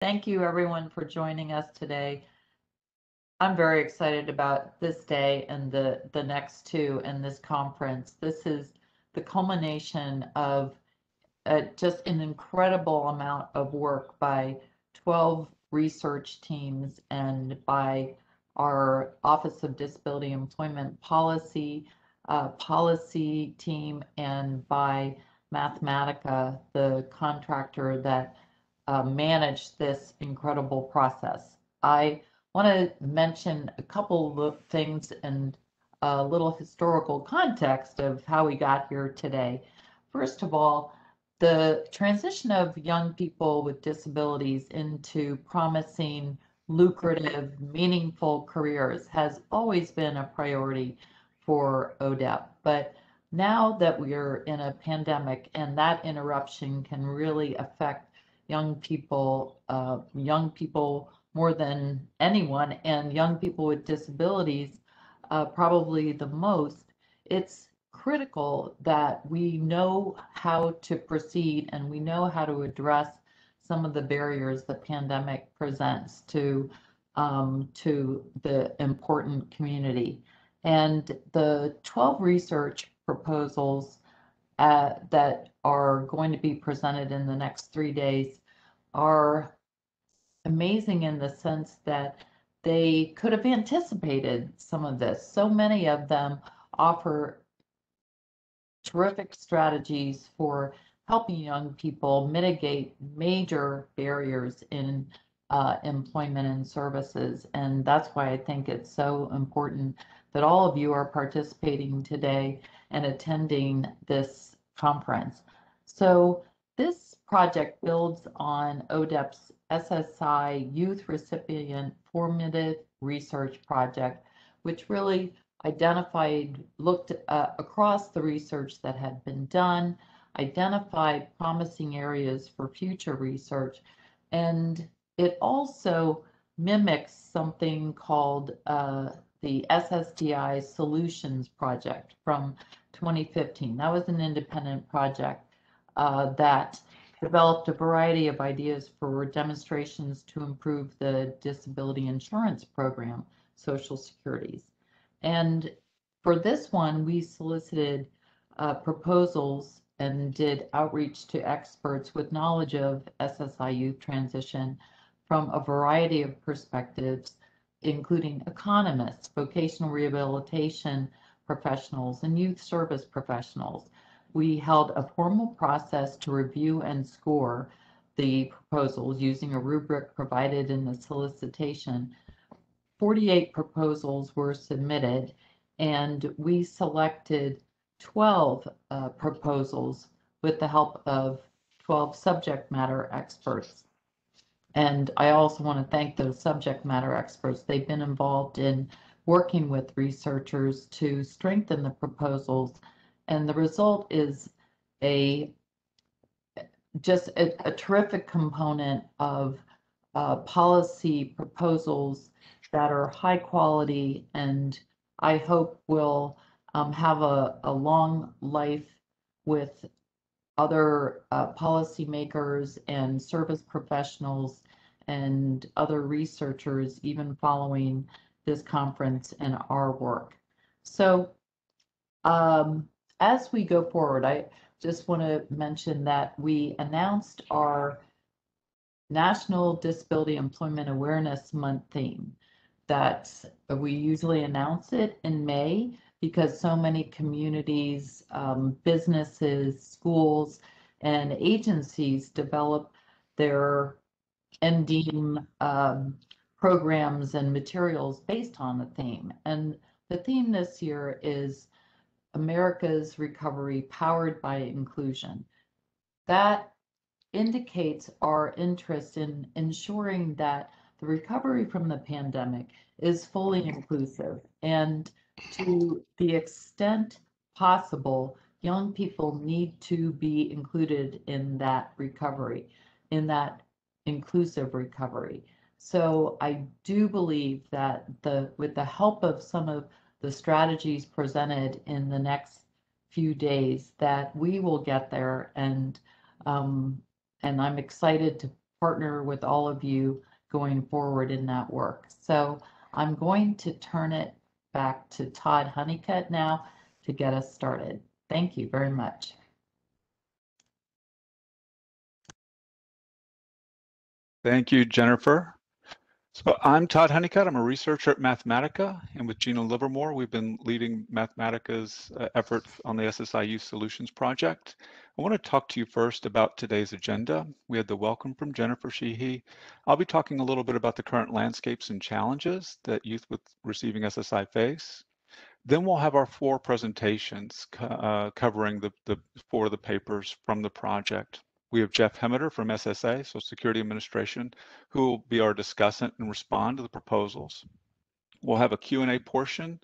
Thank you everyone for joining us today. I'm very excited about this day and the next two and this conference. This is the culmination of just an incredible amount of work by 12 research teams and by our Office of Disability Employment policy team, and by Mathematica, the contractor that manage this incredible process. I want to mention a couple of things and a little historical context of how we got here today. First of all, the transition of young people with disabilities into promising, lucrative, meaningful careers has always been a priority for ODEP. But now that we're in a pandemic and that interruption can really affect young people more than anyone, and young people with disabilities probably the most, it's critical that we know how to proceed and we know how to address some of the barriers the pandemic presents to the important community. And the 12 research proposals that are going to be presented in the next 3 days are amazing in the sense that they could have anticipated some of this. So many of them offer terrific strategies for helping young people mitigate major barriers in employment and services. And that's why I think it's so important that all of you are participating today and attending this conference. So this project builds on ODEP's SSI Youth Recipient Formative Research Project, which really looked across the research that had been done, identified promising areas for future research, and it also mimics something called the SSDI Solutions Project from 2015. That was an independent project that developed a variety of ideas for demonstrations to improve the disability insurance program, Social Security's. And for this one, we solicited proposals and did outreach to experts with knowledge of SSI youth transition from a variety of perspectives, including economists, vocational rehabilitation professionals, and youth service professionals. We held a formal process to review and score the proposals using a rubric provided in the solicitation. 48 proposals were submitted, and we selected 12 proposals with the help of 12 subject matter experts. And I also want to thank those subject matter experts. They've been involved in working with researchers to strengthen the proposals, and the result is a just a terrific component of policy proposals that are high quality and I hope will have a long life with other policymakers and service professionals and other researchers, even following this conference and our work. So as we go forward, I just want to mention that we announced our National Disability Employment Awareness Month theme. That we usually announce it in May because so many communities, businesses, schools, and agencies develop their NDEAM programs and materials based on the theme. And the theme this year is America's Recovery Powered by Inclusion. That indicates our interest in ensuring that the recovery from the pandemic is fully inclusive. And to the extent possible, young people need to be included in that recovery, in that inclusive recovery. So I do believe that with the help of some of the strategies presented in the next few days, that we will get there, and I'm excited partner with all of you going forward in that work. So I'm going to turn it back to Todd Honeycutt now to get us started. Thank you very much. Thank you, Jennifer. So I'm Todd Honeycutt. I'm a researcher at Mathematica, and with Gina Livermore, we've been leading Mathematica's effort on the SSI Youth Solutions Project. I want to talk to you first about today's agenda. We had the welcome from Jennifer Sheehy. I'll be talking a little bit about the current landscapes and challenges that youth with receiving SSI face. Then we'll have our 4 presentations covering the 4 of the papers from the project. We have Jeff Hemmeter from SSA, Social Security Administration, who will be our discussant and respond to the proposals. We'll have a Q&A portion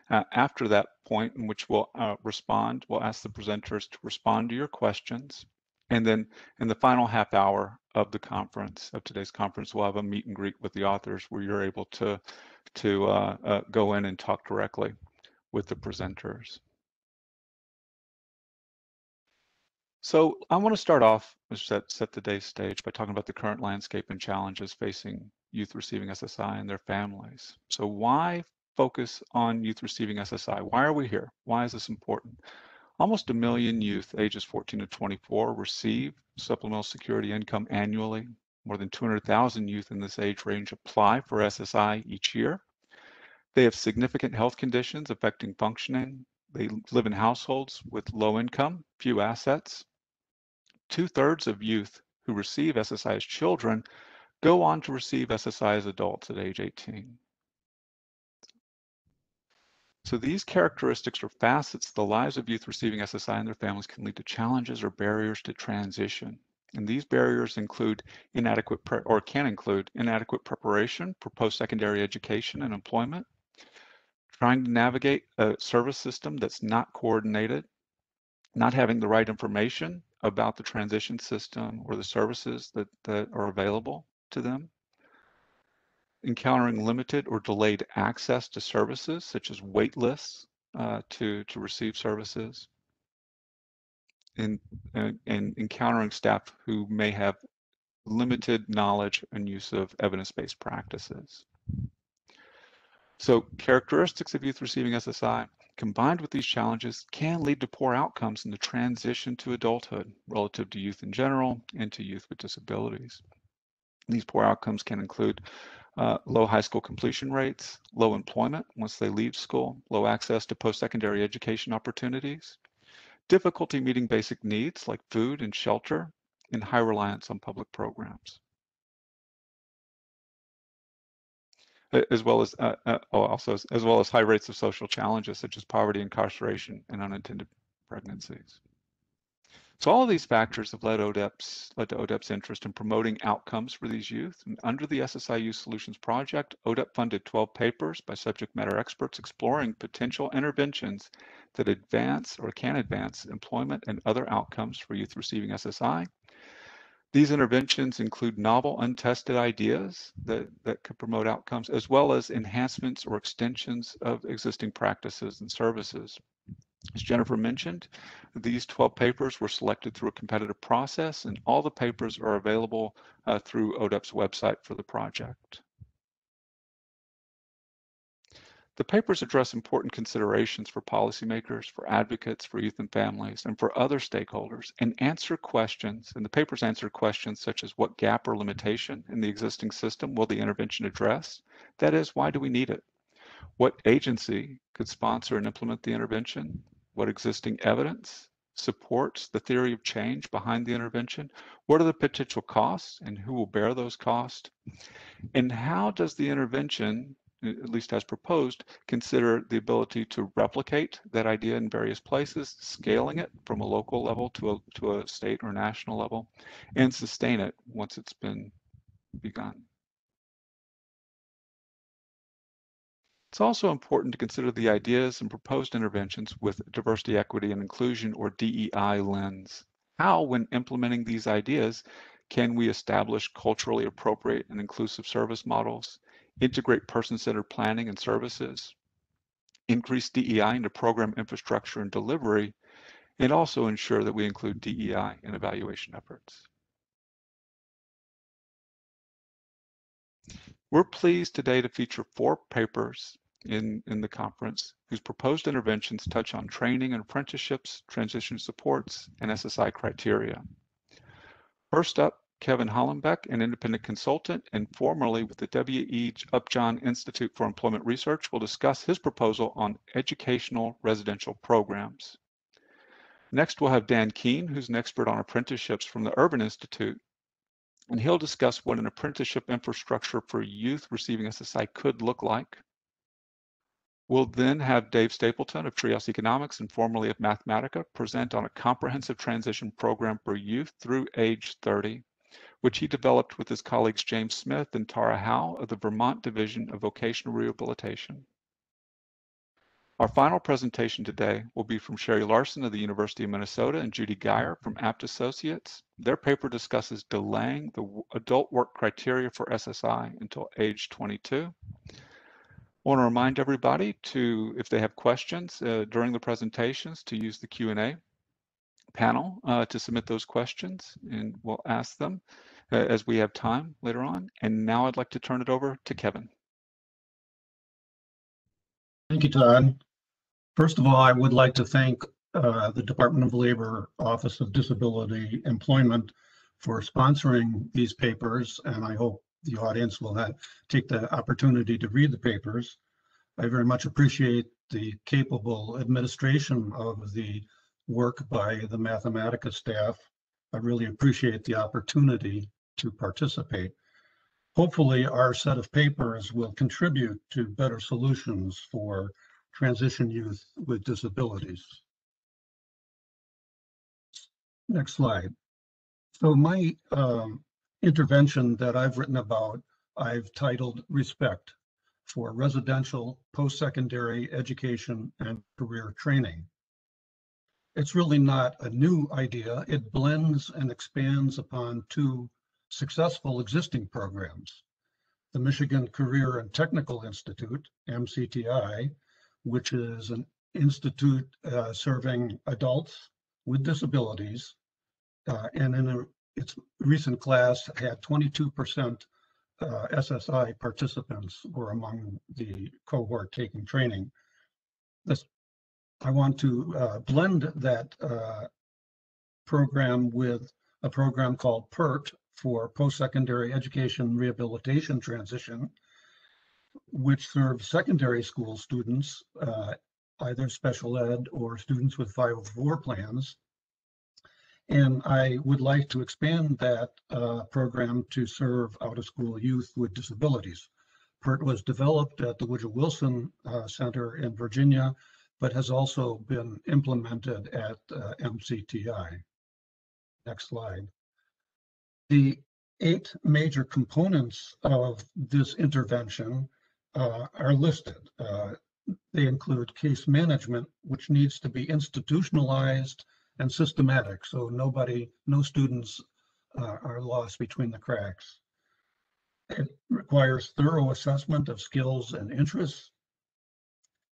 after that point in which we'll respond. We'll ask the presenters to respond to your questions. And then in the final half hour of the conference, of today's conference, we'll have a meet and greet with the authors where you're able to go in and talk directly with the presenters. So I want to start off, set today's stage by talking about the current landscape and challenges facing youth receiving SSI and their families. So why focus on youth receiving SSI? Why are we here? Why is this important? Almost 1 million youth ages 14 to 24 receive supplemental security income annually. More than 200,000 youth in this age range apply for SSI each year. They have significant health conditions affecting functioning. They live in households with low income, few assets. 2/3 of youth who receive SSI as children go on to receive SSI as adults at age 18. So these characteristics or facets of the lives of youth receiving SSI and their families can lead to challenges or barriers to transition. And these barriers include can include inadequate preparation for post-secondary education and employment, trying to navigate a service system that's not coordinated, not having the right information about the transition system or the services that are available to them, encountering limited or delayed access to services such as wait lists to receive services, and encountering staff who may have limited knowledge and use of evidence-based practices. So characteristics of youth receiving SSI combined with these challenges can lead to poor outcomes in the transition to adulthood relative to youth in general and to youth with disabilities. These poor outcomes can include low high school completion rates, low employment once they leave school, low access to post-secondary education opportunities, difficulty meeting basic needs like food and shelter, and high reliance on public programs. As well as high rates of social challenges such as poverty, incarceration, and unintended pregnancies. So all of these factors have led to ODEP's interest in promoting outcomes for these youth. And under the SSI Youth Solutions Project, ODEP funded 12 papers by subject matter experts exploring potential interventions that advance or can advance employment and other outcomes for youth receiving SSI. These interventions include novel, untested ideas that could promote outcomes, as well as enhancements or extensions of existing practices and services. As Jennifer mentioned, these 12 papers were selected through a competitive process, and all the papers are available through ODEP's website for the project. The papers address important considerations for policymakers, for advocates, for youth and families, and for other stakeholders, and the papers answer questions such as what gap or limitation in the existing system will the intervention address? That is, why do we need it? What agency could sponsor and implement the intervention? What existing evidence supports the theory of change behind the intervention? What are the potential costs and who will bear those costs? And how does the intervention, at least as proposed, consider the ability to replicate that idea in various places, scaling it from a local level to a state or national level, and sustain it once it's been begun? It's also important to consider the ideas and proposed interventions with diversity, equity, and inclusion, or DEI lens. How, when implementing these ideas, can we establish culturally appropriate and inclusive service models, integrate person-centered planning and services, increase DEI into program infrastructure and delivery, and also ensure that we include DEI in evaluation efforts? We're pleased today to feature 4 papers in the conference whose proposed interventions touch on training and apprenticeships, transition supports, and SSI criteria. First up, Kevin Hollenbeck, an independent consultant and formerly with the W.E. Upjohn Institute for Employment Research, will discuss his proposal on educational residential programs. Next, we'll have Dan Keene, who's an expert on apprenticeships from the Urban Institute, and he'll discuss what an apprenticeship infrastructure for youth receiving SSI could look like. We'll then have Dave Stapleton of Treehouse Economics and formerly of Mathematica present on a comprehensive transition program for youth through age 30, which he developed with his colleagues James Smith and Tara Howe of the Vermont Division of Vocational Rehabilitation. Our final presentation today will be from Sherry Larson of the University of Minnesota and Judy Geyer from Apt Associates. Their paper discusses delaying the adult work criteria for SSI until age 22. I want to remind everybody to, if they have questions during the presentations, to use the Q&A panel to submit those questions, and we'll ask them as we have time later on. And now I'd like to turn it over to Kevin. Thank you, Todd. First of all, I would like to thank the Department of Labor Office of Disability Employment for sponsoring these papers, and I hope the audience will take the opportunity to read the papers. I very much appreciate the capable administration of the work by the Mathematica staff. I really appreciate the opportunity to participate. Hopefully, our set of papers will contribute to better solutions for transition youth with disabilities. Next slide. So my intervention that I've written about, I've titled Respect for Residential Post-Secondary Education and Career Training. It's really not a new idea. It blends and expands upon 2 successful existing programs. The Michigan Career and Technical Institute, MCTI, which is an institute serving adults with disabilities, and in its recent class had 22% SSI participants were among the cohort taking training. I want to blend that program with a program called PERT for Post-Secondary Education Rehabilitation Transition, which serves secondary school students, either special ed or students with 504 plans. And I would like to expand that program to serve out-of-school youth with disabilities. PERT was developed at the Woodrow Wilson Center in Virginia, but has also been implemented at MCTI. Next slide. The 8 major components of this intervention are listed. They include case management, which needs to be institutionalized and systematic, so no students are lost between the cracks. It requires thorough assessment of skills and interests,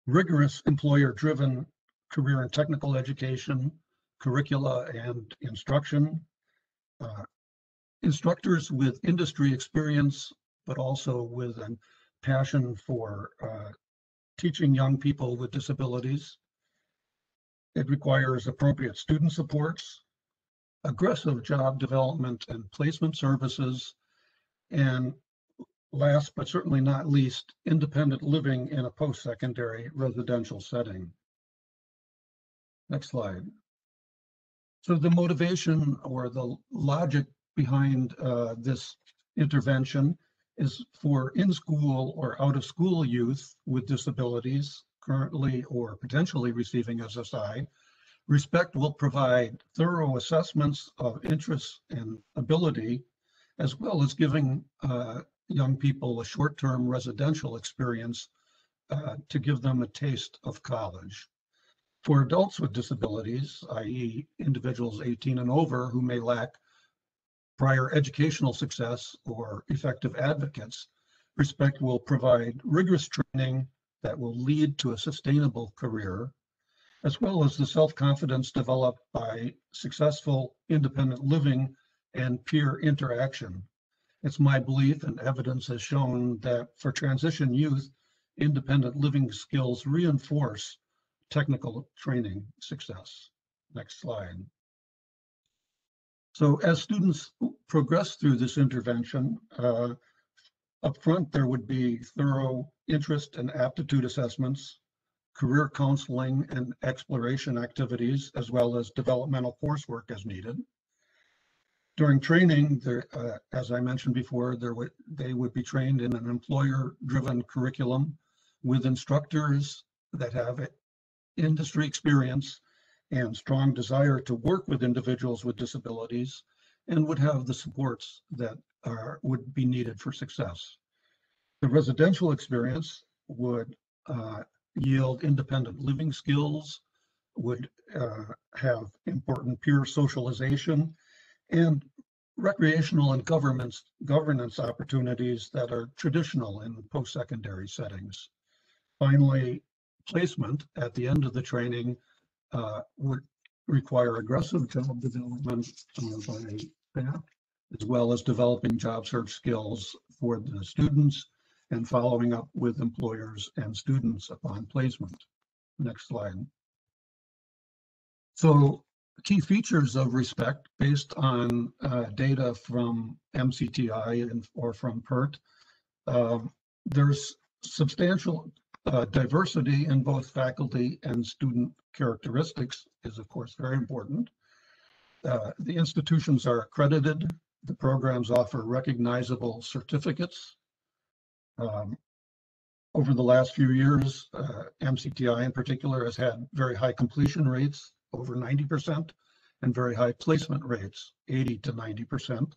rigorous employer-driven career and technical education, curricula and instruction, instructors with industry experience, but also with a passion for teaching young people with disabilities. It requires appropriate student supports, aggressive job development and placement services, and last but certainly not least, independent living in a post-secondary residential setting. Next slide. So the motivation or the logic behind this intervention is for in-school or out-of-school youth with disabilities currently or potentially receiving SSI. Respect will provide thorough assessments of interests and ability, as well as giving young people a short-term residential experience to give them a taste of college. For adults with disabilities, i.e. individuals 18 and over who may lack prior educational success or effective advocates, Respect will provide rigorous training that will lead to a sustainable career, as well as the self-confidence developed by successful independent living and peer interaction. It's my belief, and evidence has shown, that for transition youth, independent living skills reinforce technical training success. Next slide. So as students progress through this intervention, up front, there would be thorough interest and aptitude assessments, career counseling and exploration activities, as well as developmental coursework as needed. During training, as I mentioned before, they would be trained in an employer-driven curriculum with instructors that have industry experience and strong desire to work with individuals with disabilities, and would have the supports that would be needed for success. The residential experience would yield independent living skills, would have important peer socialization, and recreational and governance opportunities that are traditional in post-secondary settings. Finally, placement at the end of the training would require aggressive job development by staff, as well as developing job search skills for the students and following up with employers and students upon placement. Next slide. So key features of RESPECT based on data from MCTI or from PERT. There's substantial diversity in both faculty and student characteristics is, of course, very important. The institutions are accredited. The programs offer recognizable certificates. Over the last few years, MCTI in particular has had very high completion rates, over 90%, and very high placement rates, 80 to 90%,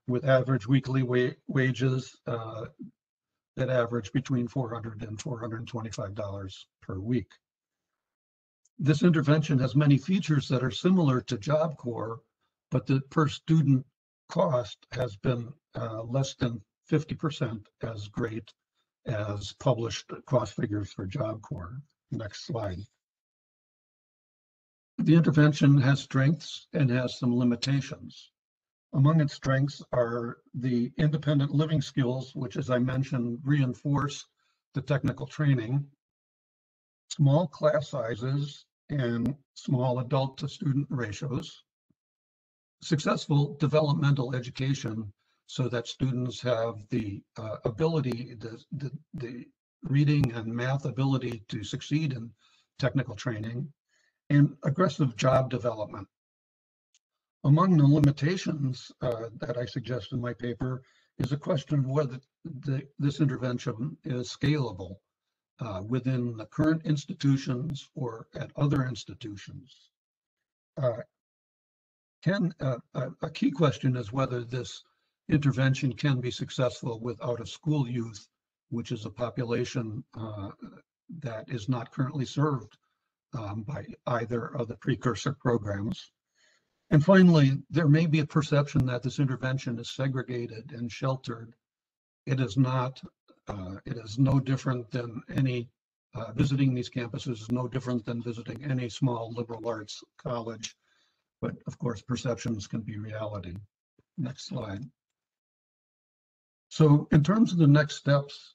with average weekly wages that average between $400 and $425 per week. This intervention has many features that are similar to Job Corps, but the per student cost has been less than 50% as great as published cost figures for Job Corps. Next slide. The intervention has strengths and has some limitations. Among its strengths are the independent living skills, which, as I mentioned, reinforce the technical training, small class sizes and small adult to student ratios, successful developmental education so that students have the ability, the reading and math ability to succeed in technical training, and aggressive job development. Among the limitations that I suggest in my paper is a question of whether this intervention is scalable within the current institutions or at other institutions. A key question is whether this intervention can be successful with out-of-school youth, which is a population that is not currently served by either of the precursor programs. And finally, there may be a perception that this intervention is segregated and sheltered. It is not. It is no different than any, visiting these campuses is no different than visiting any small liberal arts college. But of course, perceptions can be reality. Next slide. So in terms of the next steps,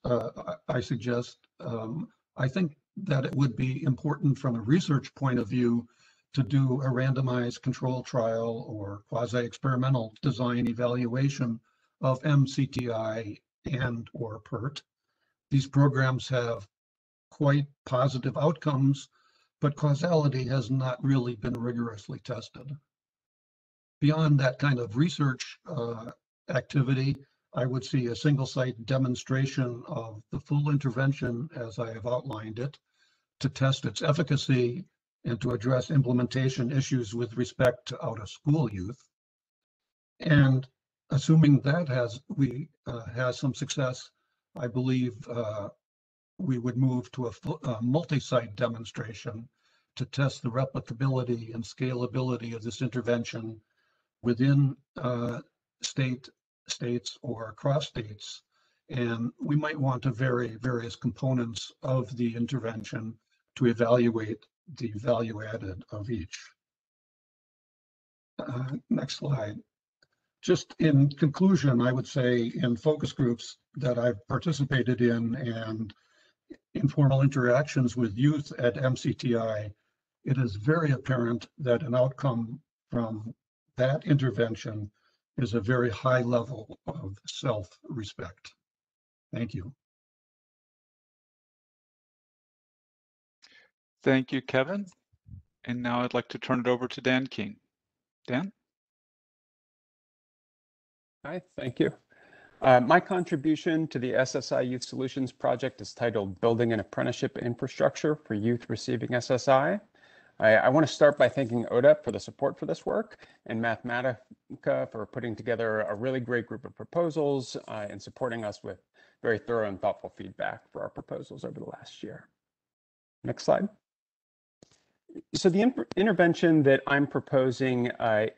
I suggest, I think that it would be important from a research point of view to do a randomized control trial or quasi-experimental design evaluation of MCTI and or PERT. These programs have quite positive outcomes, but causality has not really been rigorously tested. Beyond that kind of research activity, I would see a single site demonstration of the full intervention as I have outlined it to test its efficacy and to address implementation issues with respect to out-of-school youth. And assuming that has some success, I believe we would move to a multi-site demonstration to test the replicability and scalability of this intervention within states or across states. And we might want to vary various components of the intervention to evaluate the value added of each. Next slide. Just in conclusion, I would say in focus groups that I've participated in and informal interactions with youth at MCTI, it is very apparent that an outcome from that intervention is a very high level of self-respect. Thank you. Thank you, Kevin. And now I'd like to turn it over to Dan King. Dan? Hi, thank you. My contribution to the SSI Youth Solutions Project is titled Building an Apprenticeship Infrastructure for Youth Receiving SSI. I want to start by thanking ODEP for the support for this work and Mathematica for putting together a really great group of proposals and supporting us with very thorough and thoughtful feedback for our proposals over the last year. Next slide. So the intervention that I'm proposing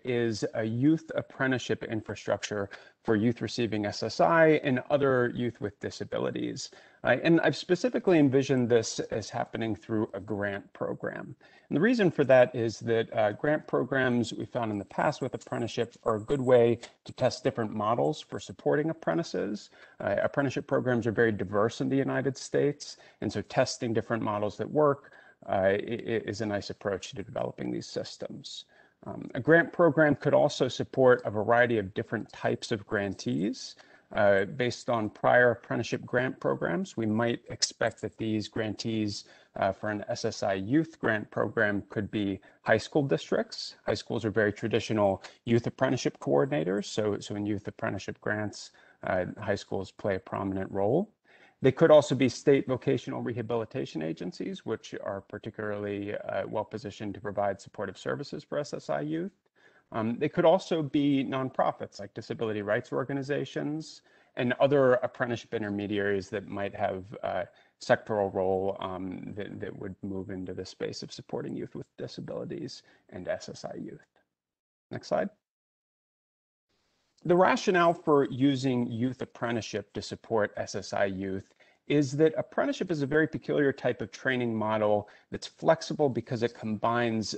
is a youth apprenticeship infrastructure for youth receiving SSI and other youth with disabilities. And I've specifically envisioned this as happening through a grant program. And the reason for that is that grant programs we found in the past with apprenticeship are a good way to test different models for supporting apprentices. Apprenticeship programs are very diverse in the United States, and so testing different models that work is a nice approach to developing these systems. A grant program could also support a variety of different types of grantees. Based on prior apprenticeship grant programs, we might expect that these grantees for an SSI youth grant program could be high school districts. High schools are very traditional youth apprenticeship coordinators, so in youth apprenticeship grants, high schools play a prominent role. They could also be state vocational rehabilitation agencies, which are particularly well positioned to provide supportive services for SSI youth. They could also be nonprofits like disability rights organizations and other apprenticeship intermediaries that might have a sectoral role that would move into the space of supporting youth with disabilities and SSI youth. Next slide. The rationale for using youth apprenticeship to support SSI youth is that apprenticeship is a very peculiar type of training model that's flexible because it combines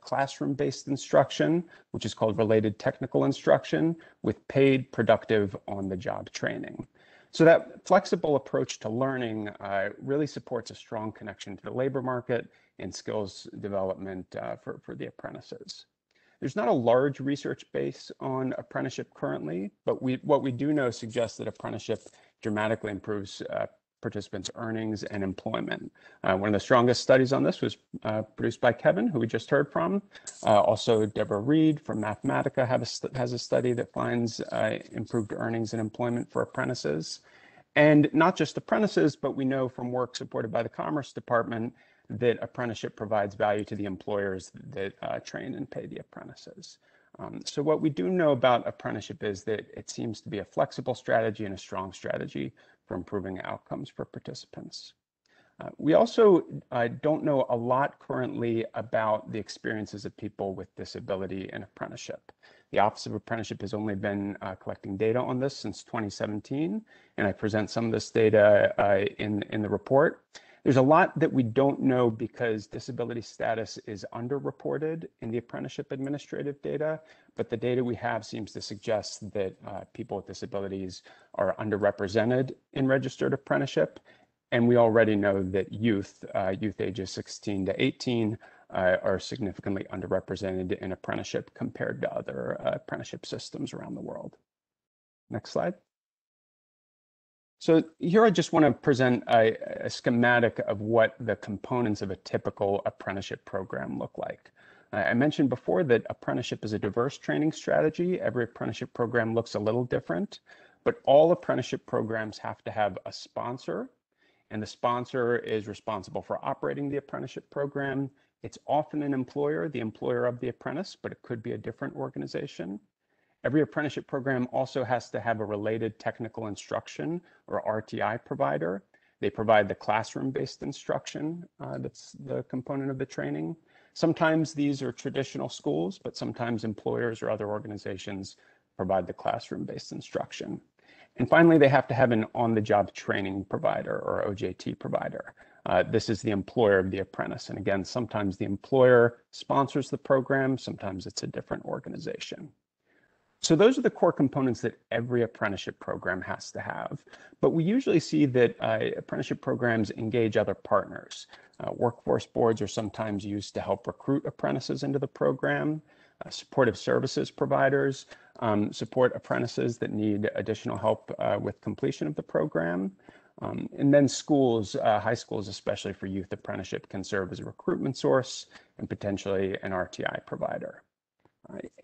classroom-based instruction, which is called related technical instruction, with paid, productive, on-the-job training. So that flexible approach to learning really supports a strong connection to the labor market and skills development for the apprentices. There's not a large research base on apprenticeship currently, but what we do know suggests that apprenticeship dramatically improves participants' earnings and employment. One of the strongest studies on this was produced by Kevin, who we just heard from. Also, Deborah Reed from Mathematica has a study that finds improved earnings and employment for apprentices. And not just apprentices, but we know from work supported by the Commerce Department that apprenticeship provides value to the employers that train and pay the apprentices. So what we do know about apprenticeship is that it seems to be a flexible strategy and a strong strategy for improving outcomes for participants. We also don't know a lot currently about the experiences of people with disability in apprenticeship. The Office of Apprenticeship has only been collecting data on this since 2017, and I present some of this data in the report. There's a lot that we don't know because disability status is underreported in the apprenticeship administrative data, but the data we have seems to suggest that people with disabilities are underrepresented in registered apprenticeship. And we already know that youth ages 16 to 18 are significantly underrepresented in apprenticeship compared to other apprenticeship systems around the world. Next slide. So here I just want to present a schematic of what the components of a typical apprenticeship program look like. I mentioned before that apprenticeship is a diverse training strategy. Every apprenticeship program looks a little different, but all apprenticeship programs have to have a sponsor, and the sponsor is responsible for operating the apprenticeship program. It's often an employer, the employer of the apprentice, but it could be a different organization. Every apprenticeship program also has to have a related technical instruction or RTI provider. They provide the classroom-based instruction that's the component of the training. Sometimes these are traditional schools, but sometimes employers or other organizations provide the classroom-based instruction. And finally, they have to have an on-the-job training provider or OJT provider. This is the employer of the apprentice. And again, sometimes the employer sponsors the program, sometimes it's a different organization. So those are the core components that every apprenticeship program has to have. But we usually see that apprenticeship programs engage other partners. Workforce boards are sometimes used to help recruit apprentices into the program. Supportive services providers support apprentices that need additional help with completion of the program. And then schools, high schools, especially for youth apprenticeship, can serve as a recruitment source and potentially an RTI provider.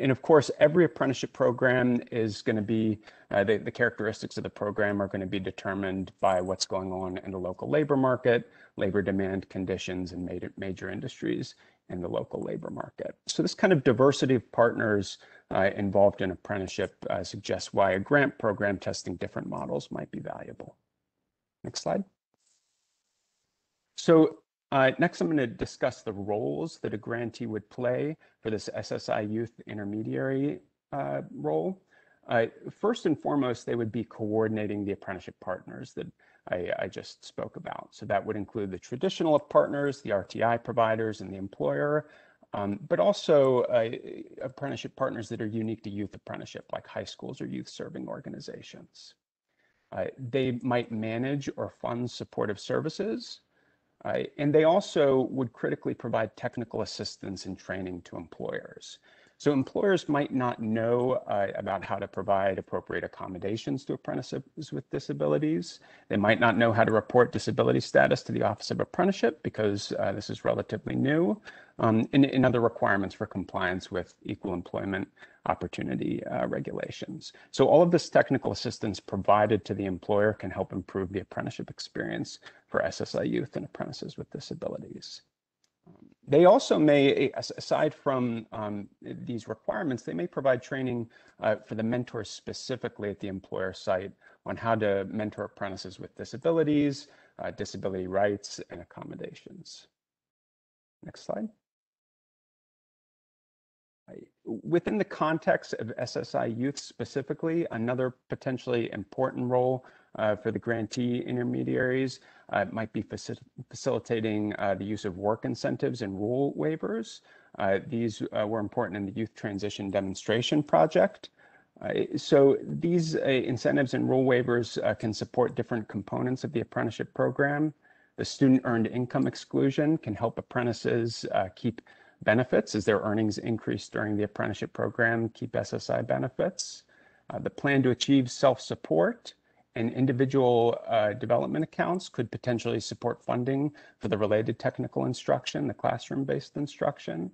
And of course, every apprenticeship program is going to be, the characteristics of the program are going to be determined by what's going on in the local labor market, labor demand conditions, and major industries in the local labor market. So this kind of diversity of partners involved in apprenticeship suggests why a grant program testing different models might be valuable. Next slide. So next, I'm going to discuss the roles that a grantee would play for this SSI Youth Intermediary role. First and foremost, they would be coordinating the apprenticeship partners that I just spoke about. So that would include the traditional partners, the RTI providers, and the employer, but also apprenticeship partners that are unique to youth apprenticeship, like high schools or youth serving organizations. They might manage or fund supportive services. And they also would critically provide technical assistance and training to employers. So employers might not know about how to provide appropriate accommodations to apprentices with disabilities. They might not know how to report disability status to the Office of Apprenticeship because this is relatively new, and other requirements for compliance with equal employment opportunity regulations. So all of this technical assistance provided to the employer can help improve the apprenticeship experience for SSI youth and apprentices with disabilities. They also may, aside from these requirements, they may provide training for the mentors specifically at the employer site on how to mentor apprentices with disabilities, disability rights, and accommodations. Next slide. Within the context of SSI Youth specifically, another potentially important role for the grantee intermediaries might be facilitating the use of work incentives and rule waivers. These were important in the Youth Transition Demonstration Project. So these incentives and rule waivers can support different components of the apprenticeship program. The student earned income exclusion can help apprentices keep benefits as their earnings increase during the apprenticeship program, keep SSI benefits. The plan to achieve self-support and individual development accounts could potentially support funding for the related technical instruction, the classroom-based instruction.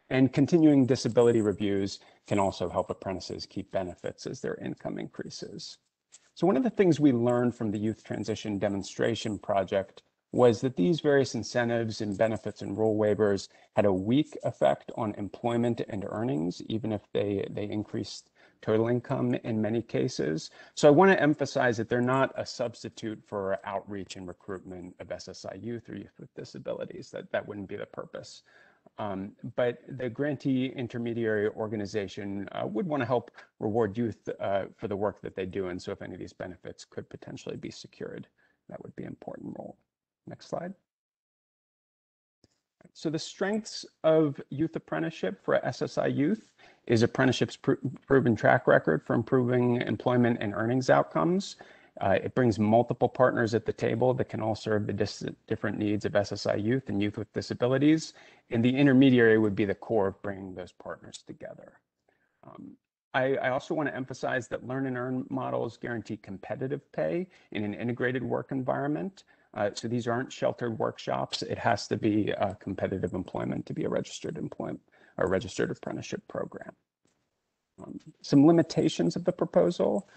And continuing disability reviews can also help apprentices keep benefits as their income increases. So one of the things we learned from the Youth Transition Demonstration Project was that these various incentives and benefits and rule waivers had a weak effect on employment and earnings, even if they increased total income in many cases. So I want to emphasize that they're not a substitute for outreach and recruitment of SSI youth or youth with disabilities. That wouldn't be the purpose. But the grantee intermediary organization would want to help reward youth for the work that they do. And so if any of these benefits could potentially be secured, that would be an important role. Next slide. So the strengths of youth apprenticeship for SSI youth is apprenticeship's proven track record for improving employment and earnings outcomes. It brings multiple partners at the table that can all serve the different needs of SSI youth and youth with disabilities. And the intermediary would be the core of bringing those partners together. I also want to emphasize that learn and earn models guarantee competitive pay in an integrated work environment. So these aren't sheltered workshops. It has to be competitive employment to be a registered apprenticeship program. Some limitations of the proposal.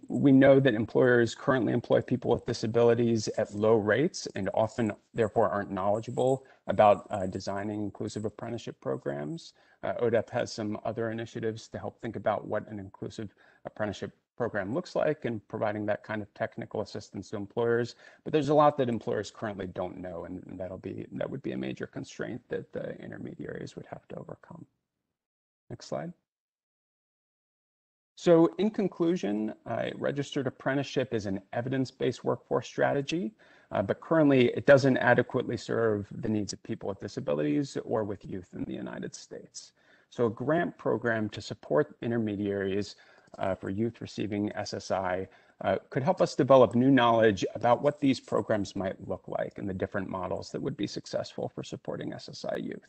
We know that employers currently employ people with disabilities at low rates and often therefore aren't knowledgeable about designing inclusive apprenticeship programs. ODEP has some other initiatives to help think about what an inclusive apprenticeship program looks like and providing that kind of technical assistance to employers. But there's a lot that employers currently don't know, and that would be a major constraint that the intermediaries would have to overcome. Next slide. So in conclusion, registered apprenticeship is an evidence-based workforce strategy, but currently it doesn't adequately serve the needs of people with disabilities or with youth in the United States. So a grant program to support intermediaries for youth receiving SSI could help us develop new knowledge about what these programs might look like and the different models that would be successful for supporting SSI youth.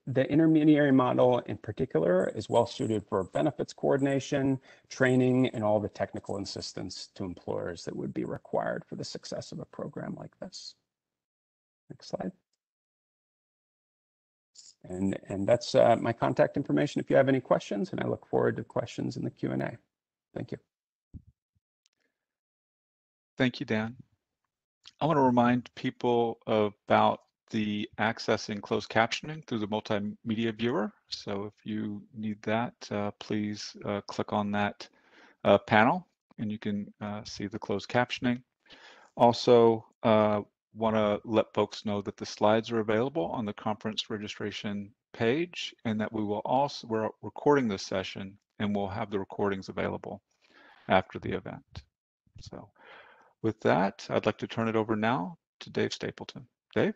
The intermediary model in particular is well suited for benefits coordination, training, and all the technical assistance to employers that would be required for the success of a program like this. Next slide. And that's my contact information if you have any questions, and I look forward to questions in the Q&A. Thank you. Thank you, Dan. I want to remind people about the accessing closed captioning through the multimedia viewer. So if you need that, please click on that panel and you can see the closed captioning. Also, want to let folks know that the slides are available on the conference registration page, and that we're recording this session and we'll have the recordings available after the event. So with that, I'd like to turn it over now to Dave Stapleton. Dave?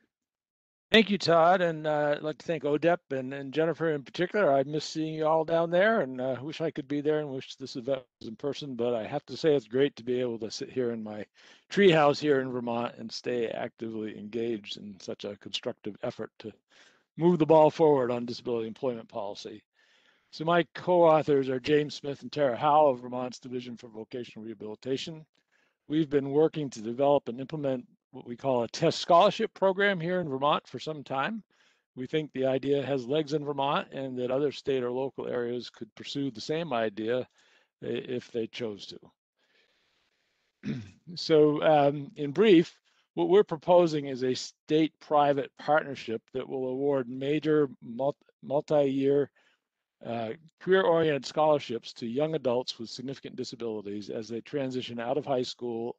Thank you, Todd, and I'd like to thank ODEP and Jennifer in particular. I miss seeing you all down there, and wish I could be there and wish this event was in person, but I have to say it's great to be able to sit here in my treehouse here in Vermont and stay actively engaged in such a constructive effort to move the ball forward on disability employment policy. So my co-authors are James Smith and Tara Howe of Vermont's Division for Vocational Rehabilitation. We've been working to develop and implement what we call a TESS scholarship program here in Vermont for some time. We think the idea has legs in Vermont and that other state or local areas could pursue the same idea if they chose to. So in brief, what we're proposing is a state-private partnership that will award major multi-year career-oriented scholarships to young adults with significant disabilities as they transition out of high school,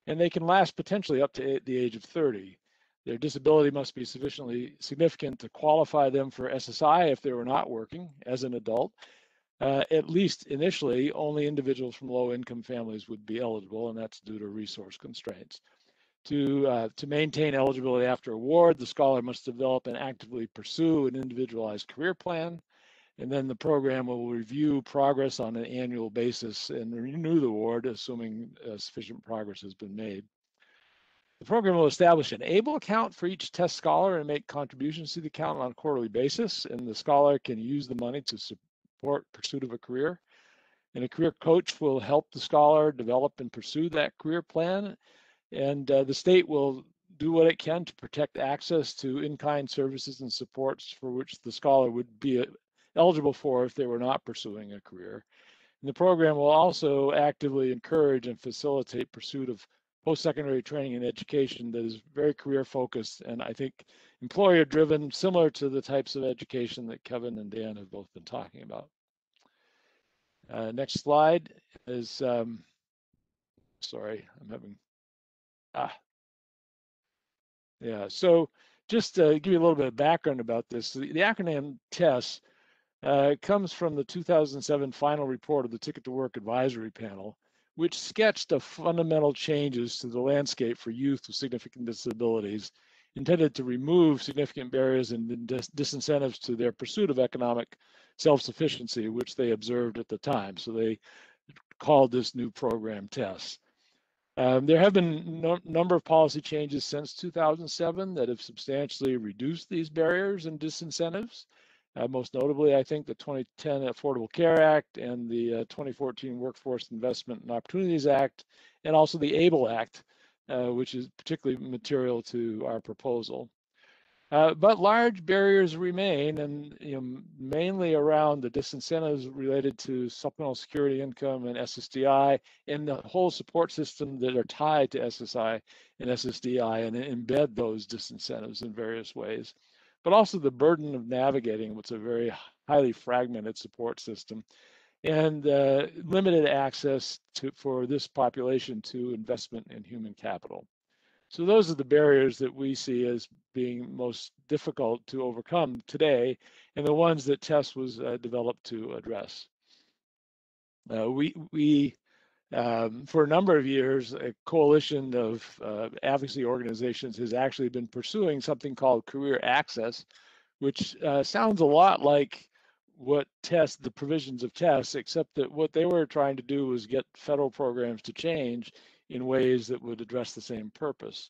and they can last potentially up to the age of 30. Their disability must be sufficiently significant to qualify them for SSI if they were not working as an adult. At least initially, only individuals from low-income families would be eligible, and that's due to resource constraints. To maintain eligibility after award, the scholar must develop and actively pursue an individualized career plan, and then the program will review progress on an annual basis and renew the award, assuming sufficient progress has been made. The program will establish an ABLE account for each TESS scholar and make contributions to the account on a quarterly basis, and the scholar can use the money to support pursuit of a career. And a career coach will help the scholar develop and pursue that career plan, and the state will do what it can to protect access to in-kind services and supports for which the scholar would be eligible for if they were not pursuing a career. And the program will also actively encourage and facilitate pursuit of post-secondary training and education that is very career focused and I think employer driven, similar to the types of education that Kevin and Dan have both been talking about. Next slide is, sorry, I'm having, yeah, so just to give you a little bit of background about this, the acronym TESS comes from the 2007 final report of the Ticket to Work Advisory Panel, which sketched the fundamental changes to the landscape for youth with significant disabilities, intended to remove significant barriers and disincentives to their pursuit of economic self-sufficiency, which they observed at the time. So they called this new program TESS. There have been a number of policy changes since 2007 that have substantially reduced these barriers and disincentives. Most notably, I think the 2010 Affordable Care Act and the 2014 Workforce Investment and Opportunities Act, and also the ABLE Act, which is particularly material to our proposal. But large barriers remain, and mainly around the disincentives related to supplemental security income and SSDI, and the whole support system that are tied to SSI and SSDI, and embed those disincentives in various ways. But also the burden of navigating what's a very highly fragmented support system, and limited access for this population to investment in human capital. So those are the barriers that we see as being most difficult to overcome today, and the ones that TESS was developed to address. For a number of years, a coalition of advocacy organizations has actually been pursuing something called career access, which sounds a lot like what the provisions of TESS, except that what they were trying to do was get federal programs to change in ways that would address the same purpose.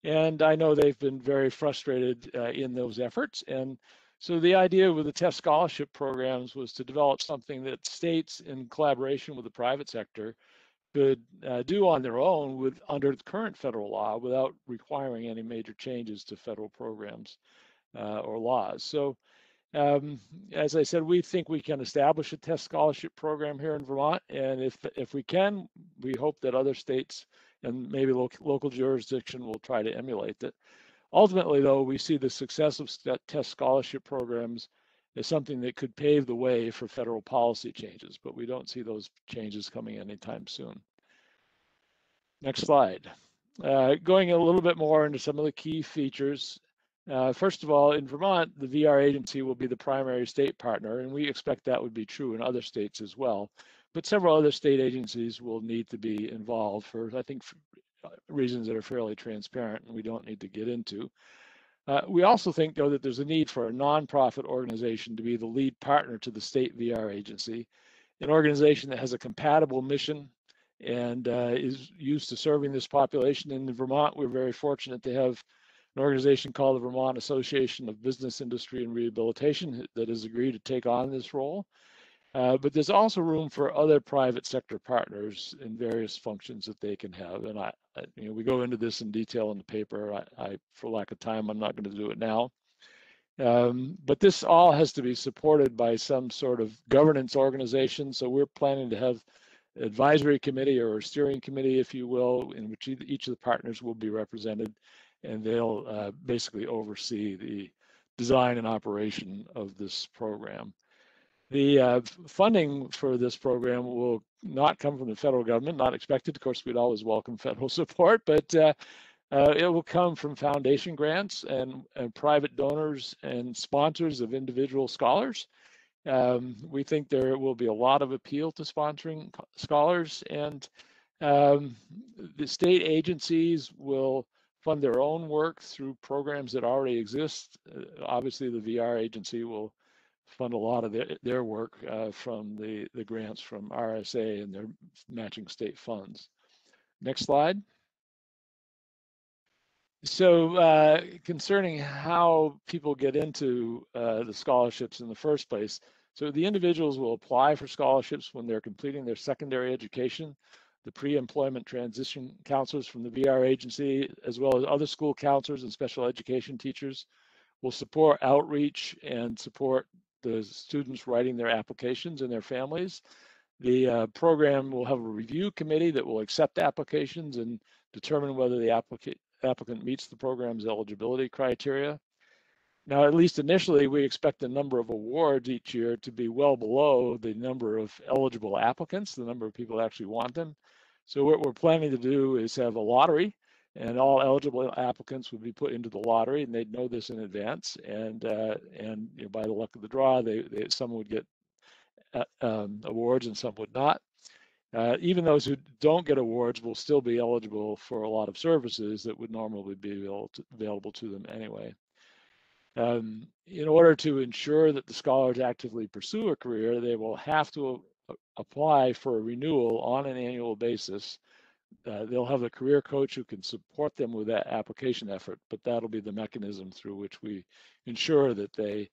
And I know they've been very frustrated in those efforts. And so the idea with the TESS scholarship programs was to develop something that states, in collaboration with the private sector, could do on their own under the current federal law without requiring any major changes to federal programs or laws. So as I said, we think we can establish a TESS scholarship program here in Vermont, and if we can, we hope that other states and maybe local jurisdiction will try to emulate it. Ultimately, though, we see the success of TESS scholarship programs as something that could pave the way for federal policy changes, but we don't see those changes coming anytime soon. Next slide. Going a little bit more into some of the key features. First of all, in Vermont, the VR agency will be the primary state partner, and we expect that would be true in other states as well. But several other state agencies will need to be involved for, I think, for reasons that are fairly transparent and we don't need to get into. We also think, though, that there's a need for a nonprofit organization to be the lead partner to the state VR agency, an organization that has a compatible mission and is used to serving this population. In Vermont, we're very fortunate to have an organization called the Vermont Association of Business, Industry, and Rehabilitation that has agreed to take on this role. But there's also room for other private sector partners in various functions that they can have. And we go into this in detail in the paper. For lack of time, I'm not going to do it now. But this all has to be supported by some sort of governance organization. So we're planning to have an advisory committee or a steering committee, if you will, in which each of the partners will be represented, and they'll basically oversee the design and operation of this program. The funding for this program will not come from the federal government, not expected. Of course, we'd always welcome federal support, but it will come from foundation grants and private donors and sponsors of individual scholars. We think there will be a lot of appeal to sponsoring scholars, and the state agencies will fund their own work through programs that already exist. Obviously, the VR agency will fund a lot of their work from the grants from RSA and their matching state funds. Next slide. So concerning how people get into the scholarships in the first place, so the individuals will apply for scholarships when they're completing their secondary education. The pre-employment transition counselors from the VR agency, as well as other school counselors and special education teachers, will support outreach and support the students writing their applications and their families. The program will have a review committee that will accept applications and determine whether the applicant meets the program's eligibility criteria. Now, at least initially, we expect the number of awards each year to be well below the number of eligible applicants, the number of people that actually want them. So what we're planning to do is have a lottery, and all eligible applicants would be put into the lottery, and they'd know this in advance. And by the luck of the draw, some would get awards and some would not. Even those who don't get awards will still be eligible for a lot of services that would normally be available to them anyway. In order to ensure that the scholars actively pursue a career, they will have to apply for a renewal on an annual basis. They'll have a career coach who can support them with that application effort, but that'll be the mechanism through which we ensure that they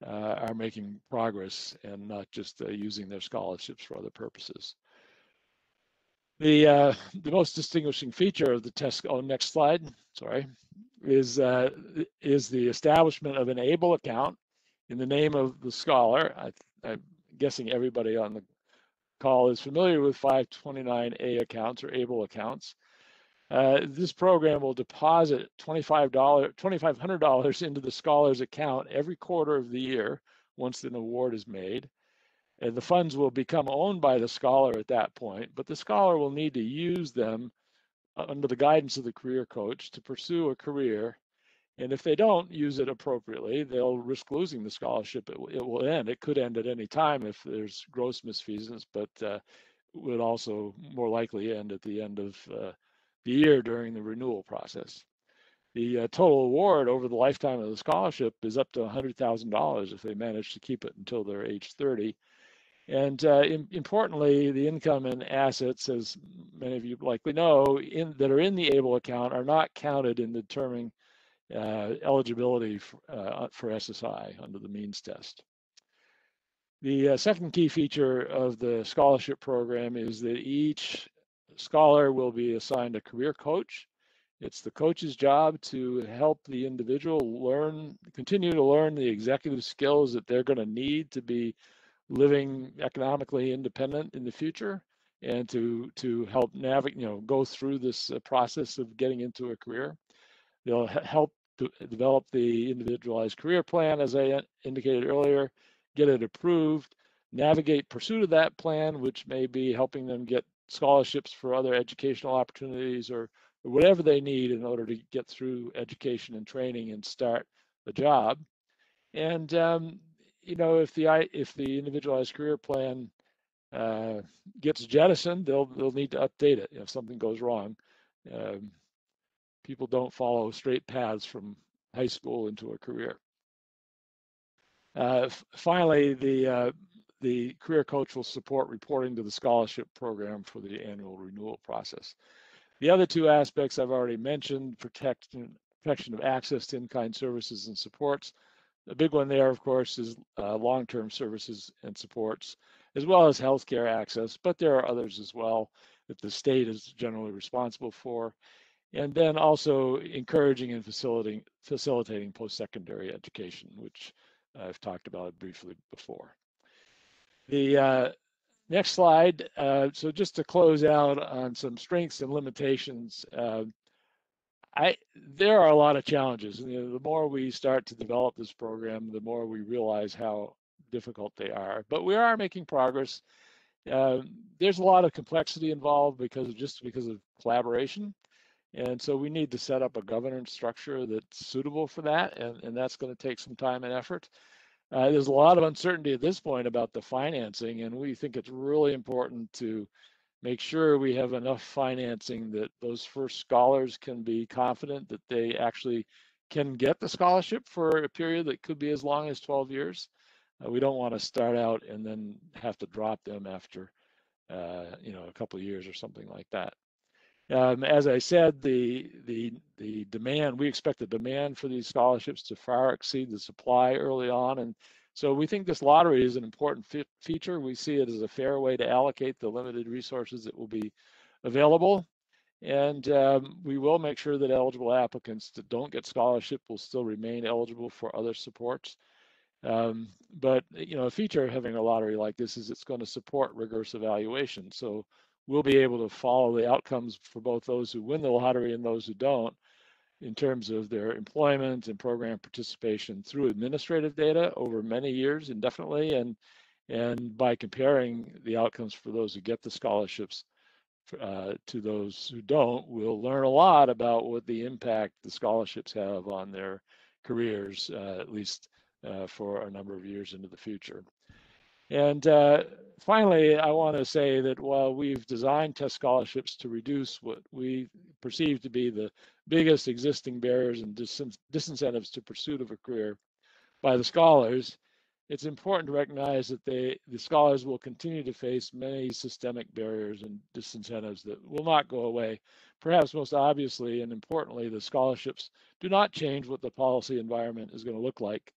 are making progress and not just using their scholarships for other purposes. The most distinguishing feature of the TESS, next slide, sorry, is the establishment of an ABLE account in the name of the scholar. I'm guessing everybody on the call is familiar with 529A accounts or ABLE accounts. This program will deposit $2,500 into the scholar's account every quarter of the year once an award is made. And the funds will become owned by the scholar at that point, but the scholar will need to use them under the guidance of the career coach to pursue a career. And if they don't use it appropriately, they'll risk losing the scholarship. It will end. It could end at any time if there's gross misfeasance, but would also more likely end at the end of the year during the renewal process. The total award over the lifetime of the scholarship is up to $100,000 if they manage to keep it until they're age 30. And importantly, the income and assets, as many of you likely know, that are in the ABLE account are not counted in determining eligibility for SSI under the means test. The second key feature of the scholarship program is that each scholar will be assigned a career coach. It's the coach's job to help the individual continue to learn the executive skills that they're going to need to be living economically independent in the future, and to help navigate, go through this process of getting into a career. They'll help to develop the individualized career plan, as I indicated earlier, get it approved, navigate pursuit of that plan, which may be helping them get scholarships for other educational opportunities or whatever they need in order to get through education and training and start the job. And if the individualized career plan gets jettisoned, they'll need to update it if something goes wrong. People don't follow straight paths from high school into a career. Finally, the career coach will support reporting to the scholarship program for the annual renewal process. The other two aspects I've already mentioned: protection of access to in-kind services and supports. The big one there, of course, is long-term services and supports, as well as healthcare access, but there are others as well that the state is generally responsible for. And then also encouraging and facilitating post-secondary education, which I've talked about briefly before. The next slide. So just to close out on some strengths and limitations, there are a lot of challenges. The more we start to develop this program, the more we realize how difficult they are. But we are making progress. There's a lot of complexity involved because of collaboration. And so we need to set up a governance structure that's suitable for that, and that's going to take some time and effort. There's a lot of uncertainty at this point about the financing, and we think it's really important to make sure we have enough financing that those first scholars can be confident that they actually can get the scholarship for a period that could be as long as 12 years. We don't want to start out and then have to drop them after a couple of years or something like that. As I said, the demand, we expect the demand for these scholarships to far exceed the supply early on. And so we think this lottery is an important feature. We see it as a fair way to allocate the limited resources that will be available. And we will make sure that eligible applicants that don't get scholarship will still remain eligible for other supports. But a feature of having a lottery like this is it's going to support rigorous evaluation. So we'll be able to follow the outcomes for both those who win the lottery and those who don't in terms of their employment and program participation through administrative data over many years indefinitely, and by comparing the outcomes for those who get the scholarships to those who don't, we'll learn a lot about what the impact the scholarships have on their careers, at least for a number of years into the future. And finally, I want to say that while we've designed test scholarships to reduce what we perceive to be the biggest existing barriers and disincentives to pursuit of a career by the scholars, it's important to recognize that the scholars will continue to face many systemic barriers and disincentives that will not go away. Perhaps most obviously and importantly, the scholarships do not change what the policy environment is going to look like.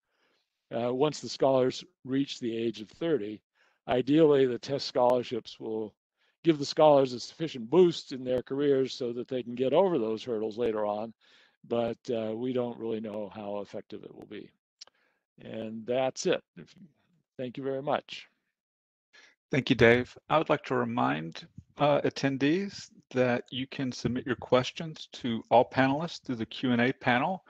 Once the scholars reach the age of 30, ideally the test scholarships will give the scholars a sufficient boost in their careers so that they can get over those hurdles later on, but we don't really know how effective it will be. And that's it. Thank you very much. Thank you, Dave. I would like to remind attendees that you can submit your questions to all panelists through the Q&A panel,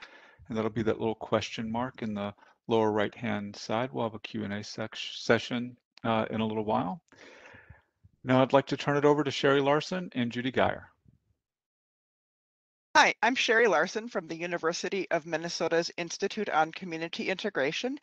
and that'll be that little question mark in the lower right-hand side. We'll have a Q&A session in a little while. Now I'd like to turn it over to Sherry Larson and Judy Geyer. Hi, I'm Sherry Larson from the University of Minnesota's Institute on Community Integration.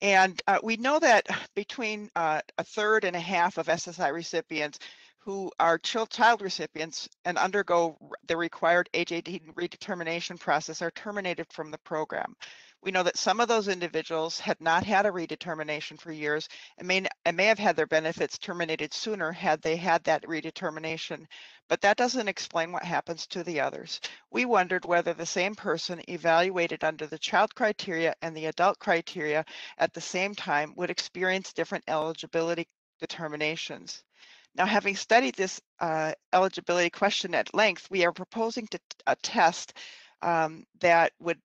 And we know that between a third and a half of SSI recipients who are child recipients and undergo the required age 18 redetermination process are terminated from the program. We know that some of those individuals had not had a redetermination for years and may have had their benefits terminated sooner had they had that redetermination, but that doesn't explain what happens to the others. We wondered whether the same person evaluated under the child criteria and the adult criteria at the same time would experience different eligibility determinations. Now, having studied this eligibility question at length, we are proposing a test that would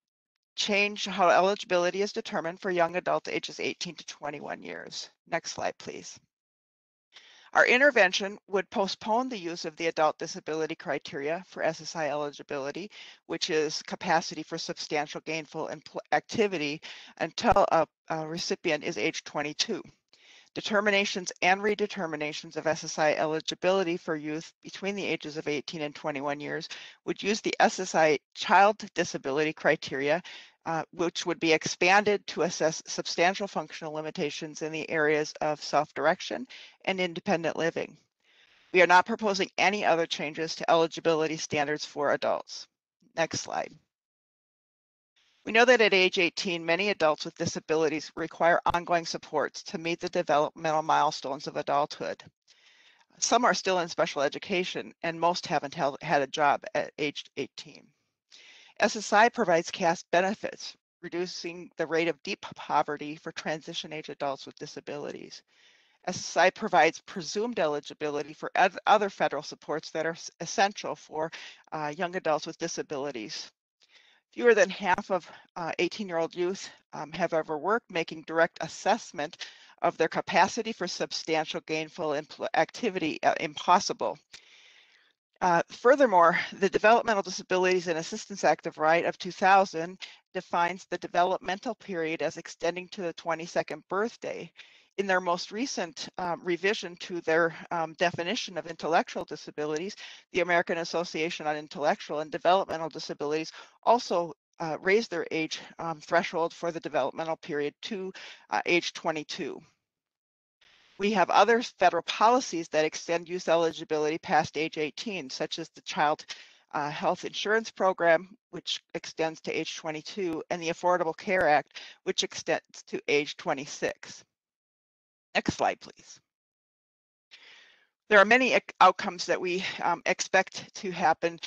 change how eligibility is determined for young adults ages 18 to 21 years. Next slide, please. Our intervention would postpone the use of the adult disability criteria for SSI eligibility, which is capacity for substantial gainful activity, until a recipient is age 22. Determinations and redeterminations of SSI eligibility for youth between the ages of 18 and 21 years would use the SSI child disability criteria, which would be expanded to assess substantial functional limitations in the areas of self-direction and independent living. We are not proposing any other changes to eligibility standards for adults. Next slide. We know that at age 18, many adults with disabilities require ongoing supports to meet the developmental milestones of adulthood. Some are still in special education, and most haven't had a job at age 18. SSI provides cash benefits, reducing the rate of deep poverty for transition age adults with disabilities. SSI provides presumed eligibility for other federal supports that are essential for young adults with disabilities. Fewer than half of 18-year-old youth have ever worked, making direct assessment of their capacity for substantial gainful activity impossible. Furthermore, the Developmental Disabilities and Assistance Act of Right of 2000 defines the developmental period as extending to the 22nd birthday. In their most recent revision to their definition of intellectual disabilities, the American Association on Intellectual and Developmental Disabilities also raised their age threshold for the developmental period to age 22. We have other federal policies that extend youth eligibility past age 18, such as the Child Health Insurance Program, which extends to age 22, and the Affordable Care Act, which extends to age 26. Next slide, please. There are many outcomes that we expect to happen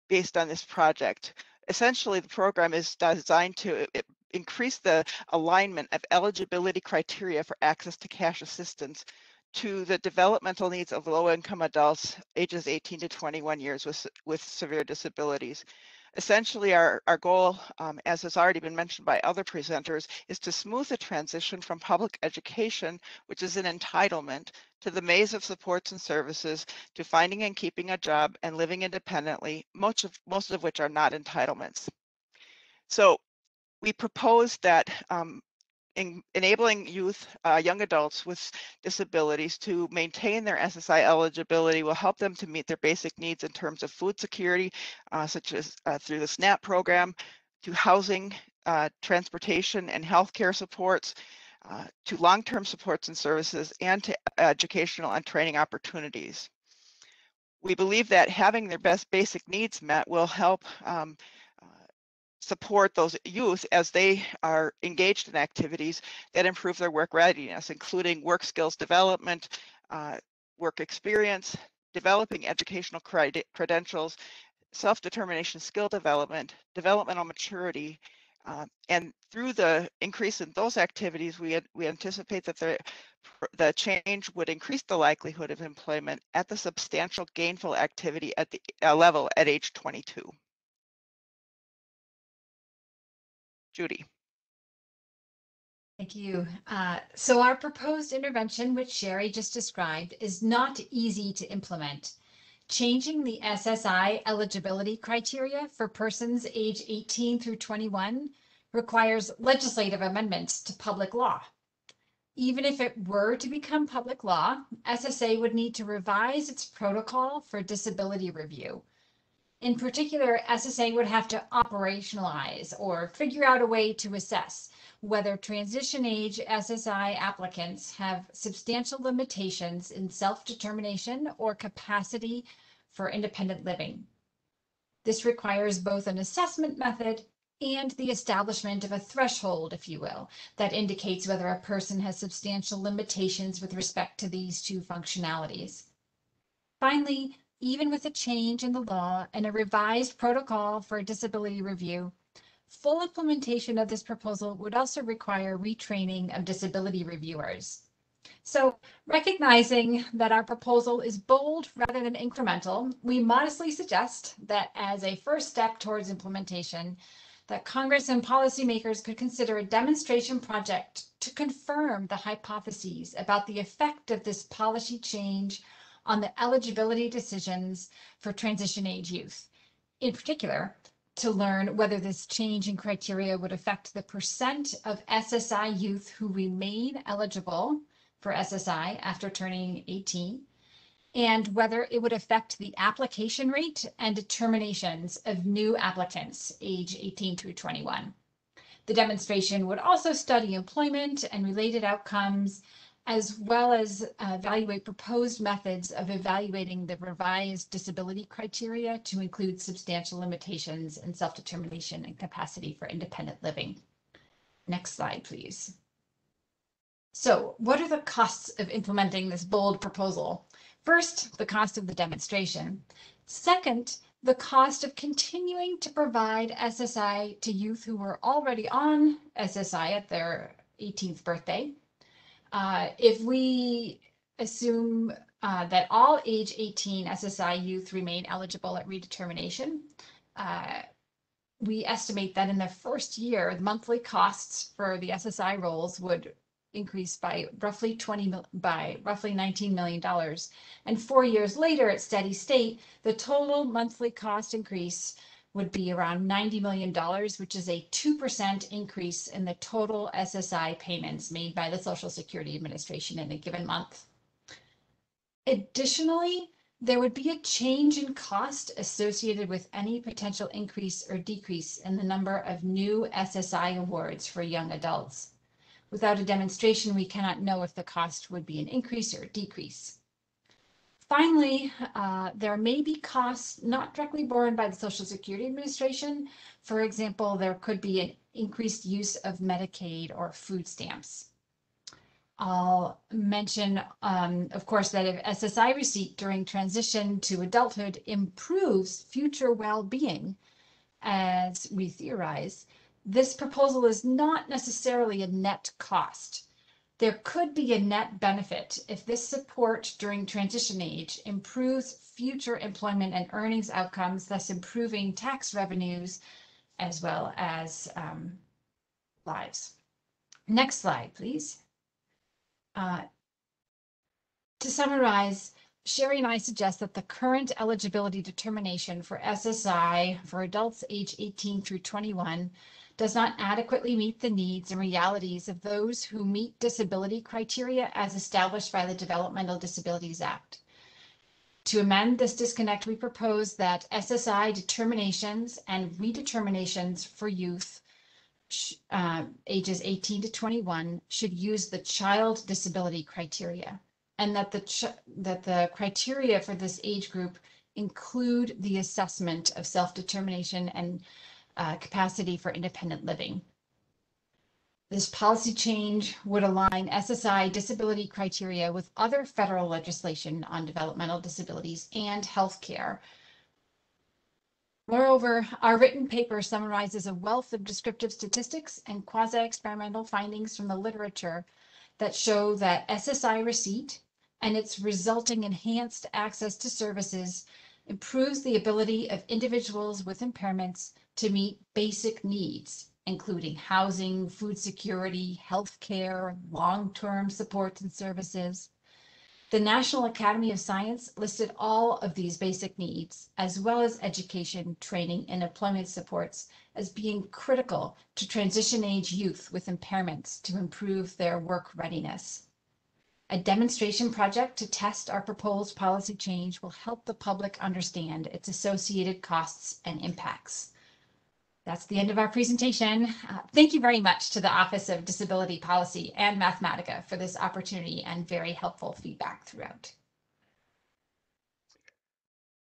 based on this project. Essentially, the program is designed to increase the alignment of eligibility criteria for access to cash assistance to the developmental needs of low-income adults ages 18 to 21 years with severe disabilities. Essentially, our goal, as has already been mentioned by other presenters, is to smooth the transition from public education, which is an entitlement, to the maze of supports and services, to finding and keeping a job and living independently, most of which are not entitlements. So we propose that enabling youth, young adults with disabilities to maintain their SSI eligibility will help them to meet their basic needs in terms of food security, such as through the SNAP program, to housing, transportation, and healthcare supports, to long-term supports and services, and to educational and training opportunities. We believe that having their basic needs met will help support those youth as they are engaged in activities that improve their work readiness, including work skills development, work experience, developing educational credentials, self-determination skill development, developmental maturity, and through the increase in those activities, we anticipate that the change would increase the likelihood of employment at the substantial gainful activity at the level at age 22. Judy. Thank you. So our proposed intervention, which Sherry just described, is not easy to implement. Changing the SSI eligibility criteria for persons age 18 through 21 requires legislative amendments to public law. Even if it were to become public law, SSA would need to revise its protocol for disability review. In particular, SSA would have to operationalize or figure out a way to assess whether transition age SSI applicants have substantial limitations in self-determination or capacity for independent living. This requires both an assessment method and the establishment of a threshold, if you will, that indicates whether a person has substantial limitations with respect to these two functionalities. Finally, even with a change in the law and a revised protocol for disability review, full implementation of this proposal would also require retraining of disability reviewers. So, recognizing that our proposal is bold rather than incremental, we modestly suggest that as a first step towards implementation, that Congress and policymakers could consider a demonstration project to confirm the hypotheses about the effect of this policy change on the eligibility decisions for transition age youth. In particular, to learn whether this change in criteria would affect the percent of SSI youth who remain eligible for SSI after turning 18, and whether it would affect the application rate and determinations of new applicants age 18 through 21. The demonstration would also study employment and related outcomes, as well as evaluate proposed methods of evaluating the revised disability criteria to include substantial limitations in self-determination and capacity for independent living. Next slide, please. So, what are the costs of implementing this bold proposal? First, the cost of the demonstration. Second, the cost of continuing to provide SSI to youth who were already on SSI at their 18th birthday. If we assume that all age 18 SSI youth remain eligible at redetermination, we estimate that in the first year, the monthly costs for the SSI rolls would increase by roughly $19 million. And 4 years later at steady state, the total monthly cost increase would be around $90 million, which is a 2% increase in the total SSI payments made by the Social Security Administration in a given month. Additionally, there would be a change in cost associated with any potential increase or decrease in the number of new SSI awards for young adults. Without a demonstration, we cannot know if the cost would be an increase or a decrease. Finally, there may be costs not directly borne by the Social Security Administration. For example, there could be an increased use of Medicaid or food stamps. I'll mention, of course, that if SSI receipt during transition to adulthood improves future well-being, as we theorize, this proposal is not necessarily a net cost. There could be a net benefit if this support during transition age improves future employment and earnings outcomes, thus improving tax revenues as well as lives. Next slide, please. To summarize, Sherry and I suggest that the current eligibility determination for SSI for adults age 18 through 21 does not adequately meet the needs and realities of those who meet disability criteria as established by the Developmental Disabilities Act. To amend this disconnect, we propose that SSI determinations and redeterminations for youth ages 18 to 21 should use the child disability criteria, and that the criteria for this age group include the assessment of self-determination and capacity for independent living. This policy change would align SSI disability criteria with other federal legislation on developmental disabilities and healthcare. Moreover, our written paper summarizes a wealth of descriptive statistics and quasi-experimental findings from the literature that show that SSI receipt and its resulting enhanced access to services improves the ability of individuals with impairments to meet basic needs, including housing, food security, healthcare, long-term supports and services. The National Academy of Science listed all of these basic needs, as well as education, training, and employment supports, as being critical to transition age youth with impairments to improve their work readiness. A demonstration project to test our proposed policy change will help the public understand its associated costs and impacts. That's the end of our presentation. Thank you very much to the Office of Disability Policy and Mathematica for this opportunity and very helpful feedback throughout.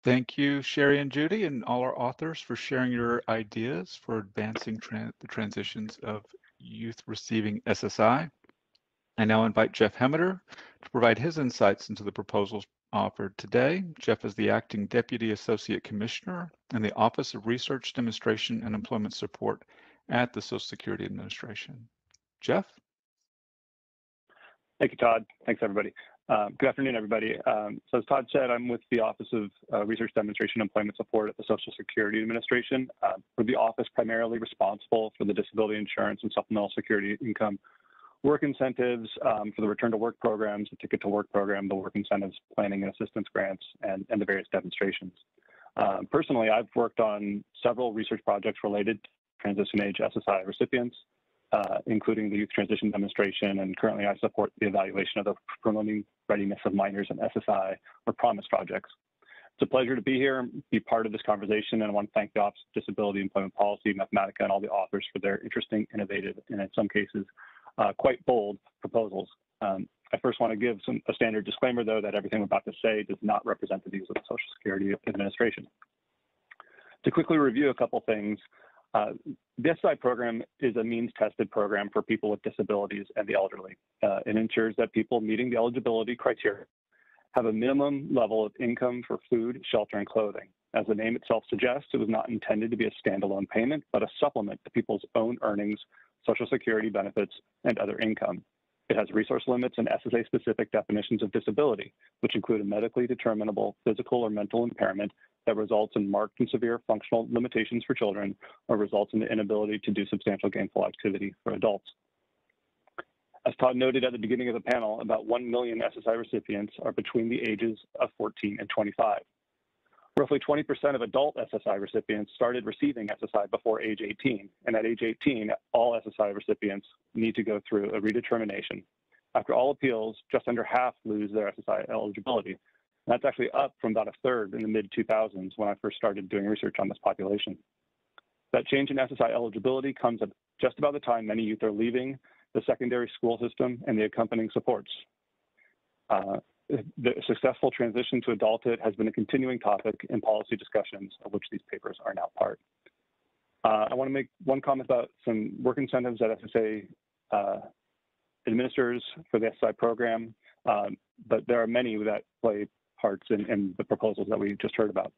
Thank you, Sherry and Judy, and all our authors for sharing your ideas for advancing the transitions of youth receiving SSI. I now invite Jeff Hemmeter to provide his insights into the proposals offered today. Jeff is the Acting Deputy Associate Commissioner in the Office of Research, Demonstration, and Employment Support at the Social Security Administration. Jeff? Thank you, Todd. Thanks, everybody. Good afternoon, everybody. So as Todd said, I'm with the Office of Research, Demonstration, and Employment Support at the Social Security Administration. We're the office primarily responsible for the disability insurance and supplemental security income work incentives for the return to work programs, the ticket to work program, the work incentives, planning and assistance grants, and the various demonstrations. Personally, I've worked on several research projects related to transition age SSI recipients, including the Youth Transition Demonstration, and currently I support the evaluation of the Promoting Readiness of Minors in SSI or PROMISE projects. It's a pleasure to be here and be part of this conversation, and I want to thank the Office of Disability Employment Policy, Mathematica, and all the authors for their interesting, innovative, and in some cases, quite bold proposals. I first want to give a standard disclaimer, though, that everything I'm about to say does not represent the views of the Social Security Administration. To quickly review a couple things, the SSI program is a means-tested program for people with disabilities and the elderly. It ensures that people meeting the eligibility criteria have a minimum level of income for food, shelter, and clothing. As the name itself suggests, it was not intended to be a standalone payment, but a supplement to people's own earnings, Social Security benefits, and other income. It has resource limits and SSA-specific definitions of disability, which include a medically determinable physical or mental impairment that results in marked and severe functional limitations for children or results in the inability to do substantial gainful activity for adults. As Todd noted at the beginning of the panel, about 1 million SSI recipients are between the ages of 14 and 25. Roughly 20% of adult SSI recipients started receiving SSI before age 18, and at age 18, all SSI recipients need to go through a redetermination. After all appeals, just under half lose their SSI eligibility. And that's actually up from about a third in the mid-2000s when I first started doing research on this population. That change in SSI eligibility comes at just about the time many youth are leaving the secondary school system and the accompanying supports. The successful transition to adulthood has been a continuing topic in policy discussions, of which these papers are now part. I want to make one comment about some work incentives that SSA administers for the SSI program, but there are many that play parts in the proposals that we just heard about.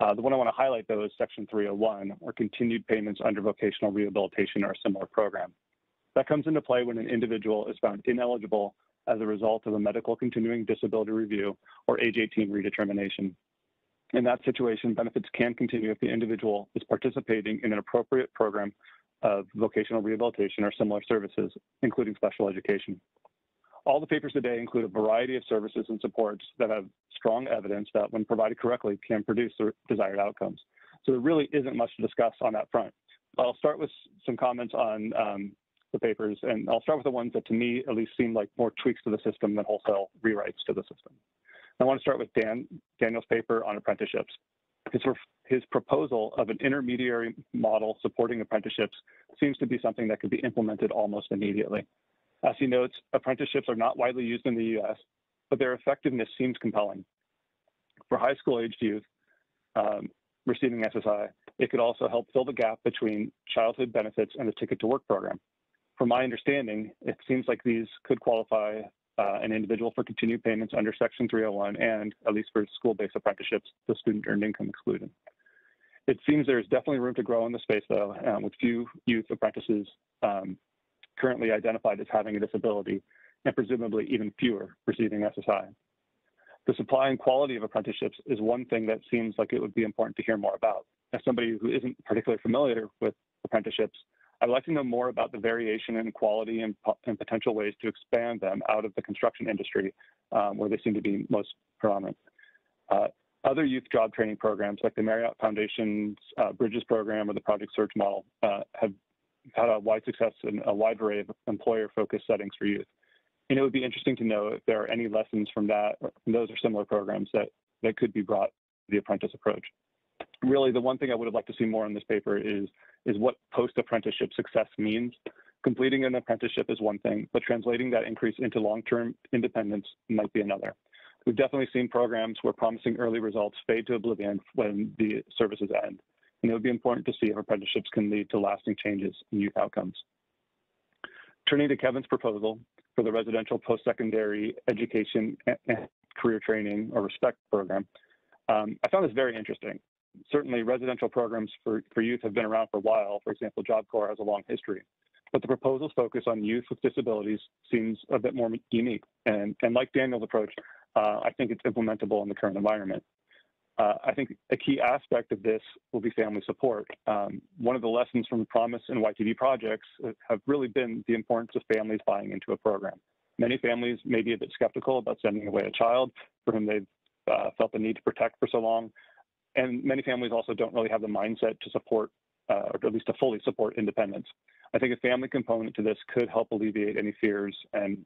The one I want to highlight, though, is Section 301, or continued payments under vocational rehabilitation or a similar program. That comes into play when an individual is found ineligible as a result of a medical continuing disability review or age 18 redetermination. In that situation, benefits can continue if the individual is participating in an appropriate program of vocational rehabilitation or similar services, including special education. All the papers today include a variety of services and supports that have strong evidence that, when provided correctly, can produce the desired outcomes. So there really isn't much to discuss on that front. I'll start with some comments on the papers, and I'll start with the ones that to me at least seem like more tweaks to the system than wholesale rewrites to the system. I want to start with Daniel's paper on apprenticeships. His proposal of an intermediary model supporting apprenticeships seems to be something that could be implemented almost immediately. As he notes, apprenticeships are not widely used in the US, but their effectiveness seems compelling. For high school-aged youth receiving SSI, it could also help fill the gap between childhood benefits and the Ticket to Work program. From my understanding, it seems like these could qualify an individual for continued payments under Section 301 and, at least for school-based apprenticeships, the student earned income excluded. It seems there's definitely room to grow in the space, though, with few youth apprentices currently identified as having a disability, and presumably even fewer receiving SSI. The supply and quality of apprenticeships is one thing that seems like it would be important to hear more about. As somebody who isn't particularly familiar with apprenticeships, I'd like to know more about the variation in quality and potential ways to expand them out of the construction industry, where they seem to be most predominant. Other youth job training programs like the Marriott Foundation's Bridges program or the Project Search model have had a wide success in a wide array of employer-focused settings for youth. And it would be interesting to know if there are any lessons from that, or from those or similar programs that could be brought to the apprentice approach. Really, the one thing I would have liked to see more in this paper is what post-apprenticeship success means. Completing an apprenticeship is one thing, but translating that increase into long-term independence might be another. We've definitely seen programs where promising early results fade to oblivion when the services end. And it would be important to see if apprenticeships can lead to lasting changes in youth outcomes. Turning to Kevin's proposal for the residential post-secondary education and career training or RESPECT program, I found this very interesting. Certainly residential programs for youth have been around for a while. For example, Job Corps has a long history. But the proposal's focus on youth with disabilities seems a bit more unique. And like Daniel's approach, I think it's implementable in the current environment. I think a key aspect of this will be family support. One of the lessons from Promise and YTV projects have really been the importance of families buying into a program. Many families may be a bit skeptical about sending away a child for whom they've felt the need to protect for so long. And many families also don't really have the mindset to support, or at least to fully support independence. I think a family component to this could help alleviate any fears. And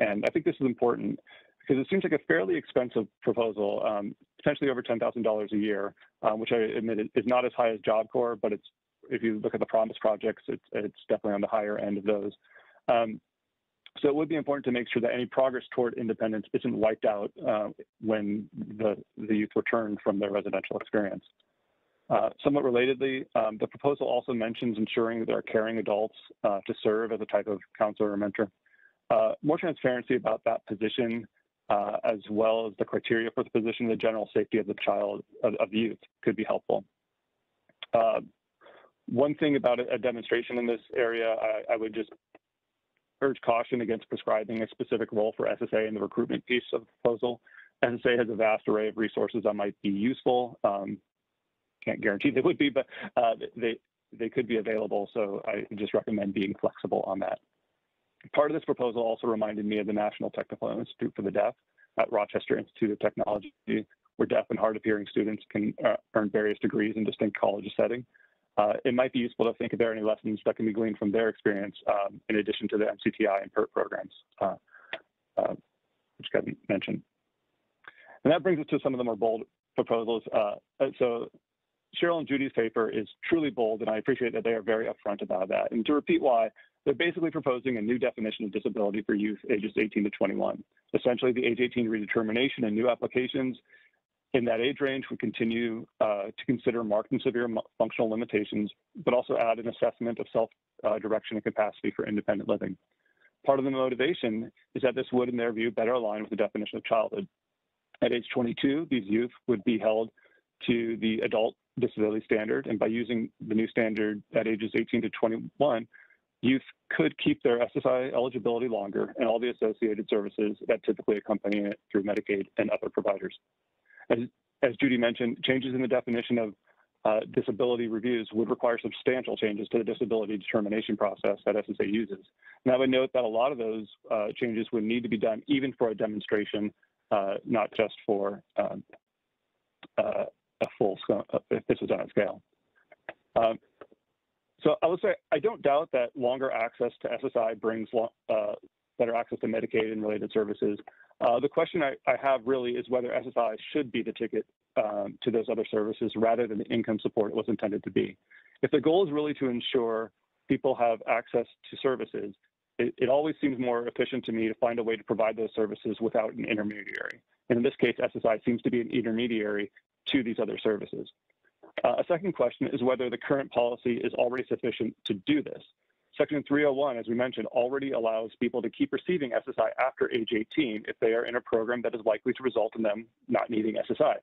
I think this is important because it seems like a fairly expensive proposal, potentially over $10,000 a year, which I admit is not as high as Job Corps, but it's, if you look at the Promise projects, it's definitely on the higher end of those. So it would be important to make sure that any progress toward independence isn't wiped out when the youth return from their residential experience. Somewhat relatedly, the proposal also mentions ensuring that there are caring adults to serve as a type of counselor or mentor. More transparency about that position, as well as the criteria for the position, the general safety of the child, of youth, could be helpful. One thing about a demonstration in this area, I would just urge caution against prescribing a specific role for SSA in the recruitment piece of the proposal. SSA has a vast array of resources that might be useful. Can't guarantee they would be, but they could be available. So I just recommend being flexible on that. Part of this proposal also reminded me of the National Technical Institute for the Deaf at Rochester Institute of Technology, where deaf and hard of hearing students can earn various degrees in distinct college setting. It might be useful to think if there are any lessons that can be gleaned from their experience in addition to the MCTI and PERT programs, which Kevin mentioned. And that brings us to some of the more bold proposals. So Cheryl and Judy's paper is truly bold, and I appreciate that they are very upfront about that. And to repeat why, they're basically proposing a new definition of disability for youth ages 18 to 21. Essentially, the age 18 redetermination and new applications in that age range would continue to consider marked and severe functional limitations, but also add an assessment of self-direction and capacity for independent living. Part of the motivation is that this would, in their view, better align with the definition of childhood. At age 22, these youth would be held to the adult disability standard, and by using the new standard at ages 18 to 21, youth could keep their SSI eligibility longer and all the associated services that typically accompany it through Medicaid and other providers. As Judy mentioned, changes in the definition of disability reviews would require substantial changes to the disability determination process that SSA uses. And I would note that a lot of those changes would need to be done even for a demonstration, not just for a full scale, if this was on a scale. So I would say I don't doubt that longer access to SSI brings better access to Medicaid and related services. The question I have really is whether SSI should be the ticket to those other services rather than the income support it was intended to be. If the goal is really to ensure people have access to services, it always seems more efficient to me to find a way to provide those services without an intermediary. And in this case, SSI seems to be an intermediary to these other services. A second question is whether the current policy is already sufficient to do this. Section 301, as we mentioned, already allows people to keep receiving SSI after age 18 if they are in a program that is likely to result in them not needing SSI.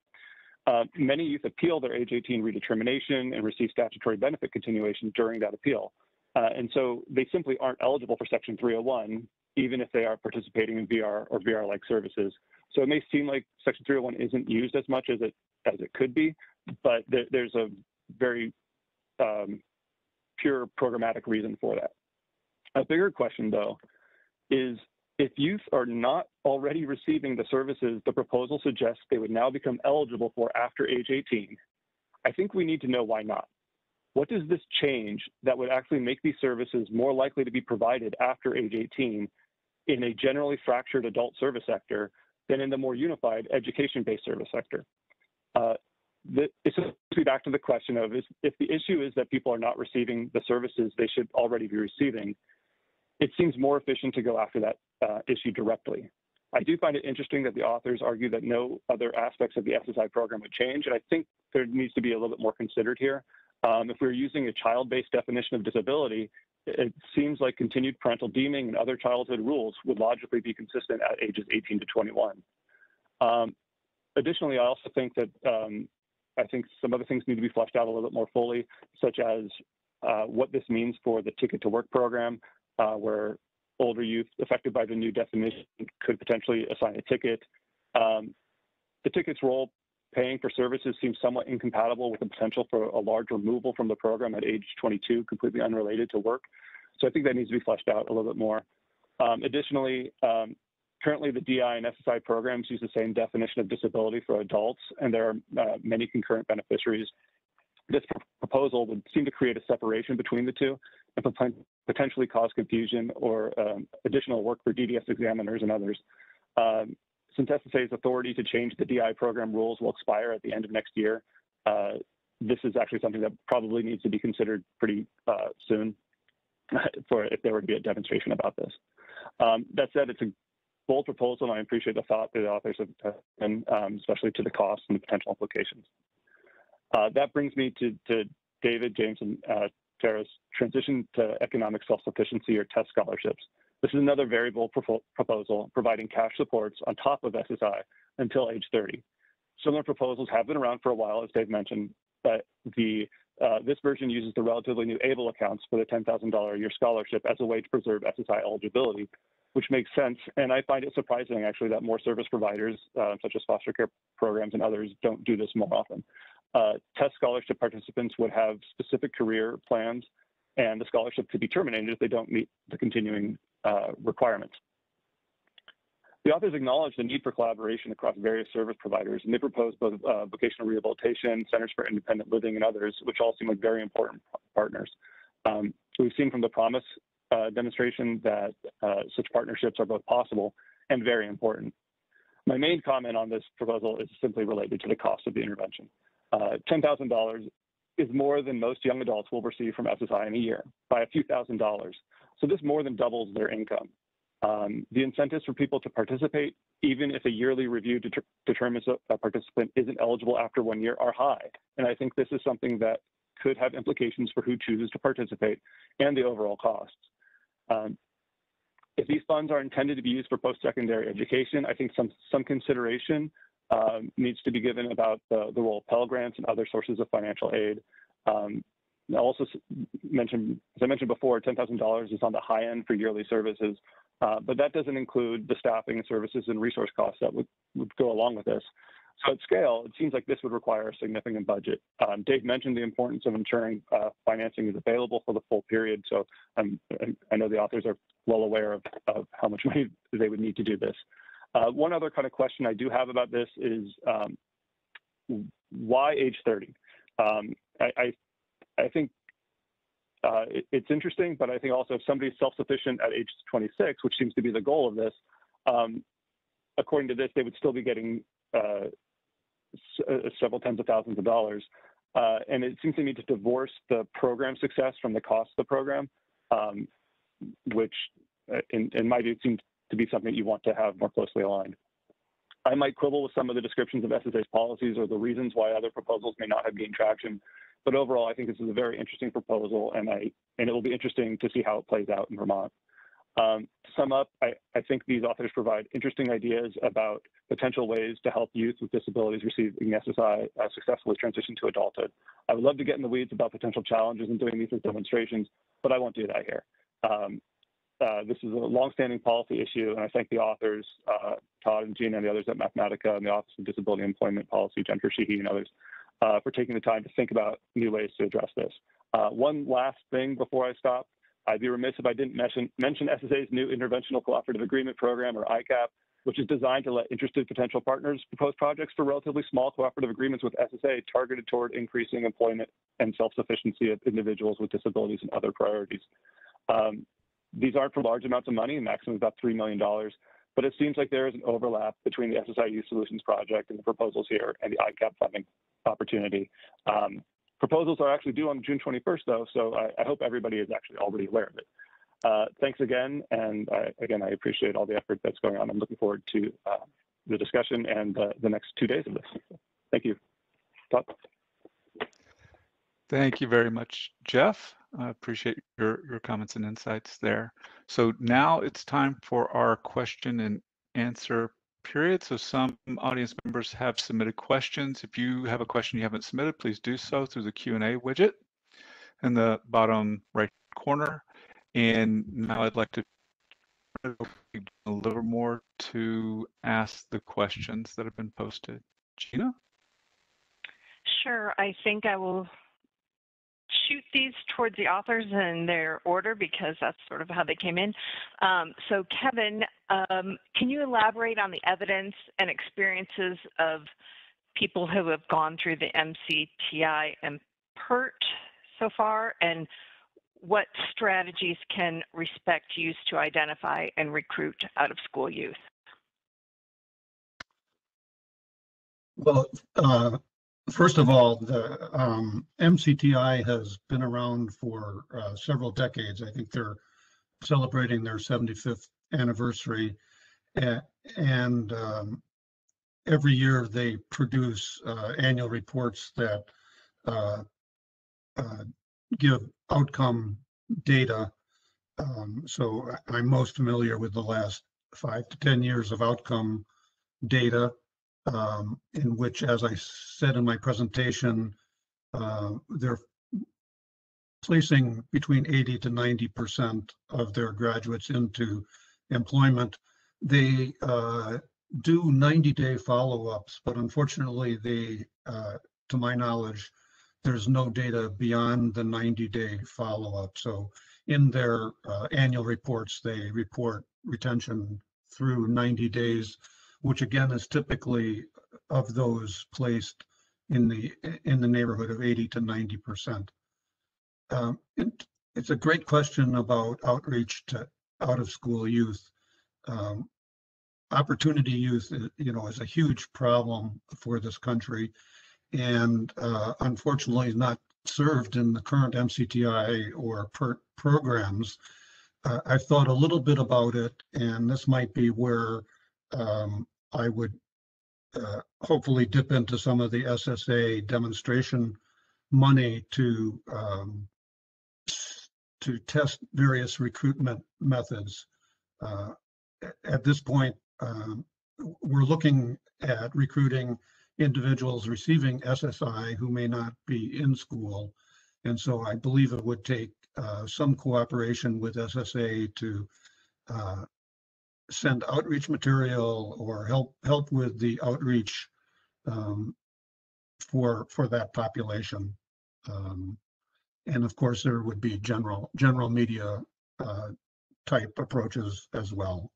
Many youth appeal their age 18 redetermination and receive statutory benefit continuation during that appeal. And so they simply aren't eligible for Section 301, even if they are participating in VR or VR-like services. So it may seem like Section 301 isn't used as much as it could be, but there's a very pure programmatic reason for that. A bigger question, though, is if youth are not already receiving the services the proposal suggests they would now become eligible for after age 18, I think we need to know why not. What does this change that would actually make these services more likely to be provided after age 18 in a generally fractured adult service sector than in the more unified education-based service sector. It's back to the question of if the issue is that people are not receiving the services they should already be receiving, it seems more efficient to go after that issue directly. I do find it interesting that the authors argue that no other aspects of the SSI program would change, and I think there needs to be a little bit more considered here. If we're using a child-based definition of disability, it seems like continued parental deeming and other childhood rules would logically be consistent at ages 18 to 21. Additionally, I also think that I think some other things need to be fleshed out a little bit more fully, such as what this means for the Ticket to Work program, where older youth affected by the new definition could potentially assign a ticket. The ticket's role paying for services seems somewhat incompatible with the potential for a large removal from the program at age 22, completely unrelated to work. So I think that needs to be fleshed out a little bit more. Additionally, currently the DI and SSI programs use the same definition of disability for adults, and there are many concurrent beneficiaries. This proposal would seem to create a separation between the two and potentially cause confusion or additional work for DDS examiners and others. Since SSA's authority to change the DI program rules will expire at the end of next year, this is actually something that probably needs to be considered pretty soon for if there were to be a demonstration about this. That said, it's a bold proposal, and I appreciate the thought that the authors have done, especially to the costs and the potential implications. That brings me to David, James, and Tara's transition to economic self-sufficiency or TESS scholarships. This is another very bold proposal providing cash supports on top of SSI until age 30. Similar proposals have been around for a while, as Dave mentioned, but this version uses the relatively new ABLE accounts for the $10,000 a year scholarship as a way to preserve SSI eligibility, which makes sense. And I find it surprising, actually, that more service providers, such as foster care programs and others, don't do this more often. TESS scholarship participants would have specific career plans, and the scholarship could be terminated if they don't meet the continuing requirements. The authors acknowledge the need for collaboration across various service providers, and they propose both vocational rehabilitation, centers for independent living, and others, which all seem like very important partners. We've seen from the Promise demonstration that such partnerships are both possible and very important. My main comment on this proposal is simply related to the cost of the intervention. $10,000 is more than most young adults will receive from SSI in a year, by a few $1,000s. So this more than doubles their income. The incentives for people to participate, even if a yearly review determines a participant isn't eligible after 1 year, are high. And I think this is something that could have implications for who chooses to participate and the overall costs. If these funds are intended to be used for post-secondary education, I think some consideration needs to be given about the role of Pell Grants and other sources of financial aid. I also mentioned, as I mentioned before, $10,000 is on the high end for yearly services, but that doesn't include the staffing, services, and resource costs that would go along with this. So at scale, it seems like this would require a significant budget. Dave mentioned the importance of ensuring financing is available for the full period. So I know the authors are well aware of how much money they would need to do this. One other kind of question I do have about this is why age 30? I think it's interesting, but I think also if somebody's self-sufficient at age 26, which seems to be the goal of this, according to this, they would still be getting several tens of thousands of dollars. And it seems to me to divorce the program success from the cost of the program, which in my view seems to be something you want to have more closely aligned. I might quibble with some of the descriptions of SSA's policies or the reasons why other proposals may not have gained traction, but overall, I think this is a very interesting proposal, and it will be interesting to see how it plays out in Vermont. To sum up, I think these authors provide interesting ideas about potential ways to help youth with disabilities receiving SSI successfully transition to adulthood. I would love to get in the weeds about potential challenges in doing these as demonstrations, but I won't do that here. This is a longstanding policy issue, and I thank the authors, Todd and Gina and the others at Mathematica and the Office of Disability Employment Policy, Jennifer Sheehy and others, for taking the time to think about new ways to address this. One last thing before I stop. I'd be remiss if I didn't mention SSA's new Interventional Cooperative Agreement Program, or ICAP, which is designed to let interested potential partners propose projects for relatively small cooperative agreements with SSA targeted toward increasing employment and self-sufficiency of individuals with disabilities and other priorities. These aren't for large amounts of money, maximum is about $3 million, but it seems like there is an overlap between the SSI Youth Solutions Project and the proposals here and the ICAP funding opportunity. Proposals are actually due on June 21st, though, so I hope everybody is actually already aware of it. Thanks again, and I appreciate all the effort that's going on. I'm looking forward to the discussion and the next 2 days of this. Thank you. Todd? Thank you very much, Jeff. I appreciate your comments and insights there. So now it's time for our question and answer period. So some audience members have submitted questions. If you have a question you haven't submitted, please do so through the Q&A widget in the bottom right corner. And now I'd like to a little more to ask the questions that have been posted. Gina? Sure. I think I will shoot these towards the authors in their order because that's sort of how they came in. So Kevin, can you elaborate on the evidence and experiences of people who have gone through the MCTI and PERT so far, and what strategies can Respect use to identify and recruit out-of-school youth? Well, first of all, the MCTI has been around for several decades. I think they're celebrating their 75th anniversary, and every year they produce annual reports that give outcome data. So I'm most familiar with the last 5 to 10 years of outcome data, in which, as I said in my presentation, they're placing between 80 to 90% of their graduates into employment. They do 90-day follow-ups, but unfortunately, they, to my knowledge, there's no data beyond the 90-day follow-up. So in their annual reports, they report retention through 90 days, which again is typically of those placed in the neighborhood of 80 to 90%. It's a great question about outreach to out-of-school youth. Opportunity youth, is a huge problem for this country, and unfortunately is not served in the current MCTI or PERT programs. I've thought a little bit about it, and this might be where I would hopefully dip into some of the SSA demonstration money to test various recruitment methods. At this point, we're looking at recruiting individuals receiving SSI who may not be in school. And so I believe it would take some cooperation with SSA to send outreach material or help with the outreach for that population. And of course, there would be general media type approaches as well.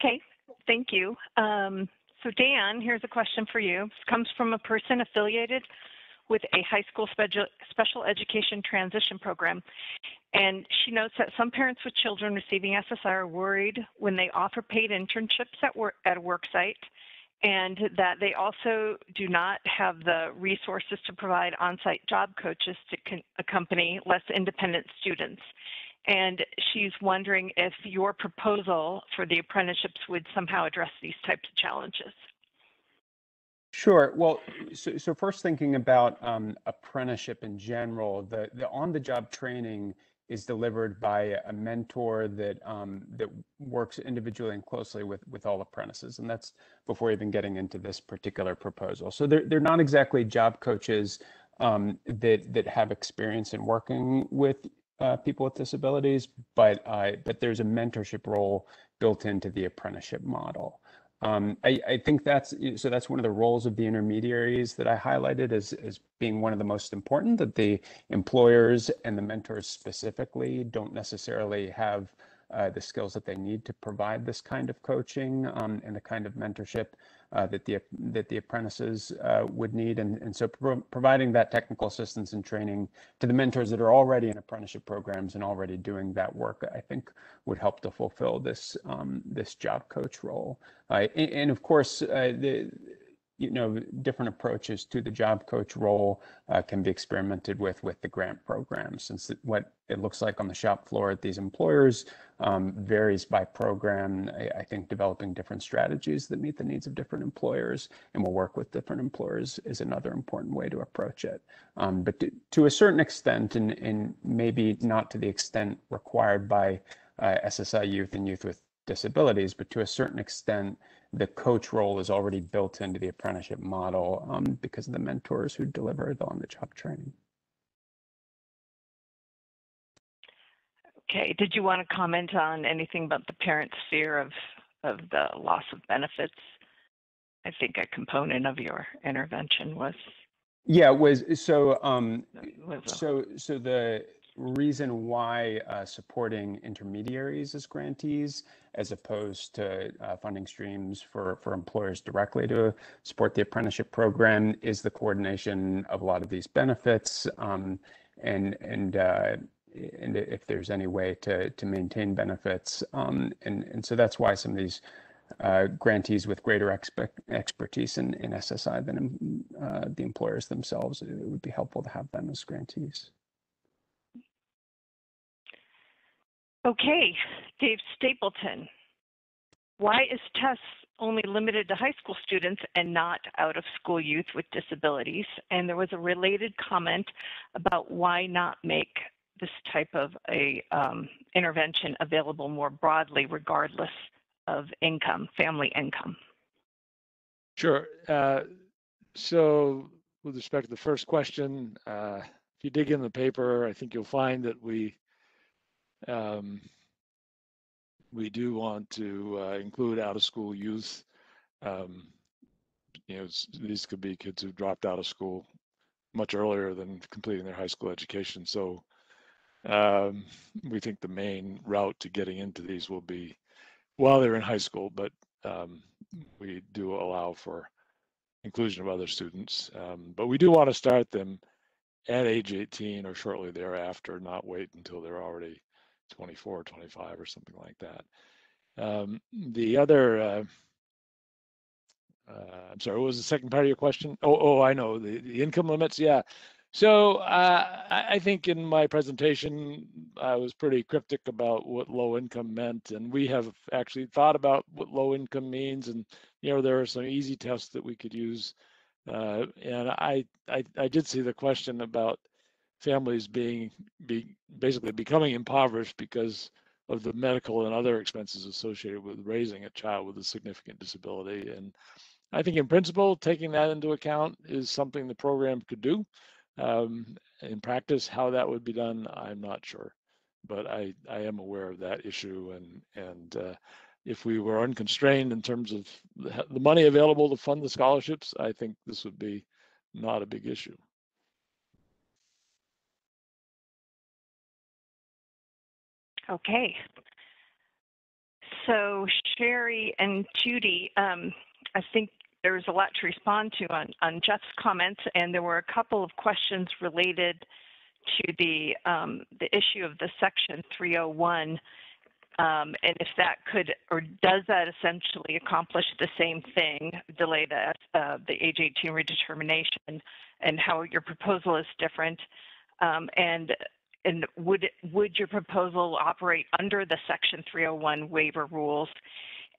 Okay, thank you. So Dan, here's a question for you. This comes from a person affiliated with a high school special education transition program. And she notes that some parents with children receiving SSI are worried when they offer paid internships at a work site, and that they also do not have the resources to provide on-site job coaches to accompany less independent students. And she's wondering if your proposal for the apprenticeships would somehow address these types of challenges. Sure. Well, so first thinking about apprenticeship in general, the on-the-job training is delivered by a mentor that that works individually and closely with all apprentices, and that's before even getting into this particular proposal. So they're not exactly job coaches that have experience in working with people with disabilities, but there's a mentorship role built into the apprenticeship model. I think that's one of the roles of the intermediaries that I highlighted as being one of the most important, that the employers and the mentors specifically don't necessarily have the skills that they need to provide this kind of coaching and the kind of mentorship. that the apprentices would need, and so providing that technical assistance and training to the mentors that are already in apprenticeship programs and already doing that work, I think would help to fulfill this this job coach role. And of course, different approaches to the job coach role can be experimented with the grant program, since what it looks like on the shop floor at these employers varies by program. I think developing different strategies that meet the needs of different employers and will work with different employers is another important way to approach it. But to a certain extent, and maybe not to the extent required by SSI Youth and Youth with Disabilities, but to a certain extent, the coach role is already built into the apprenticeship model because of the mentors who deliver the on-the-job training. Okay, did you want to comment on anything about the parents' fear of the loss of benefits? I think a component of your intervention was. Yeah, it was so. So the reason why supporting intermediaries as grantees, as opposed to funding streams for employers directly to support the apprenticeship program, is the coordination of a lot of these benefits, and if there's any way to maintain benefits, and so that's why some of these grantees with greater expertise in SSI than the employers themselves, it would be helpful to have them as grantees. Okay, Dave Stapleton. Why is TESS only limited to high school students and not out-of-school youth with disabilities? And there was a related comment about why not make this type of a intervention available more broadly, regardless of income, family income. Sure. So with respect to the first question, if you dig in the paper, I think you'll find that we do want to include out-of-school youth. These could be kids who dropped out of school much earlier than completing their high school education. So we think the main route to getting into these will be while they're in high school, but we do allow for inclusion of other students. But we do want to start them at age 18 or shortly thereafter, not wait until they're already 24, 25 or something like that. The other, I'm sorry, what was the second part of your question? Oh, I know, the income limits, yeah. So I think in my presentation, I was pretty cryptic about what low income meant, and we have actually thought about what low income means, and there are some easy tests that we could use. And I did see the question about families basically becoming impoverished because of the medical and other expenses associated with raising a child with a significant disability. And I think in principle, taking that into account is something the program could do. In practice, how that would be done, I'm not sure, but I am aware of that issue. And if we were unconstrained in terms of the money available to fund the scholarships, I think this would be not a big issue. Okay. So Sherry and Judy, I think there's a lot to respond to on Jeff's comments, and there were a couple of questions related to the issue of the Section 301, and if that could, or does that essentially accomplish the same thing, delay the age 18 redetermination, and how your proposal is different, and would your proposal operate under the Section 301 waiver rules?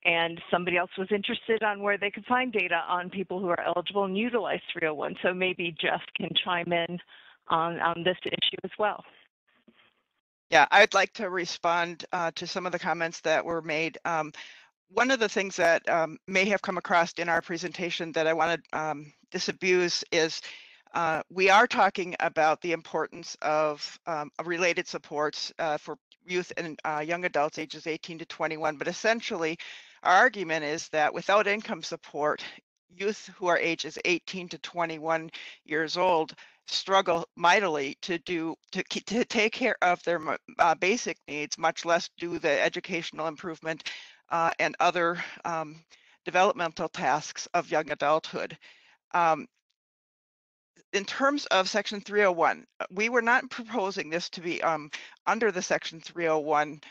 And somebody else was interested on where they could find data on people who are eligible and utilize 301. So maybe Jeff can chime in on this issue as well. Yeah, I'd like to respond to some of the comments that were made. One of the things that may have come across in our presentation that I want to disabuse is we are talking about the importance of related supports for youth and young adults ages 18 to 21, but essentially our argument is that without income support, youth who are ages 18 to 21 years old struggle mightily to take care of their basic needs, much less do the educational improvement and other developmental tasks of young adulthood. In terms of Section 301, we were not proposing this to be under the Section 301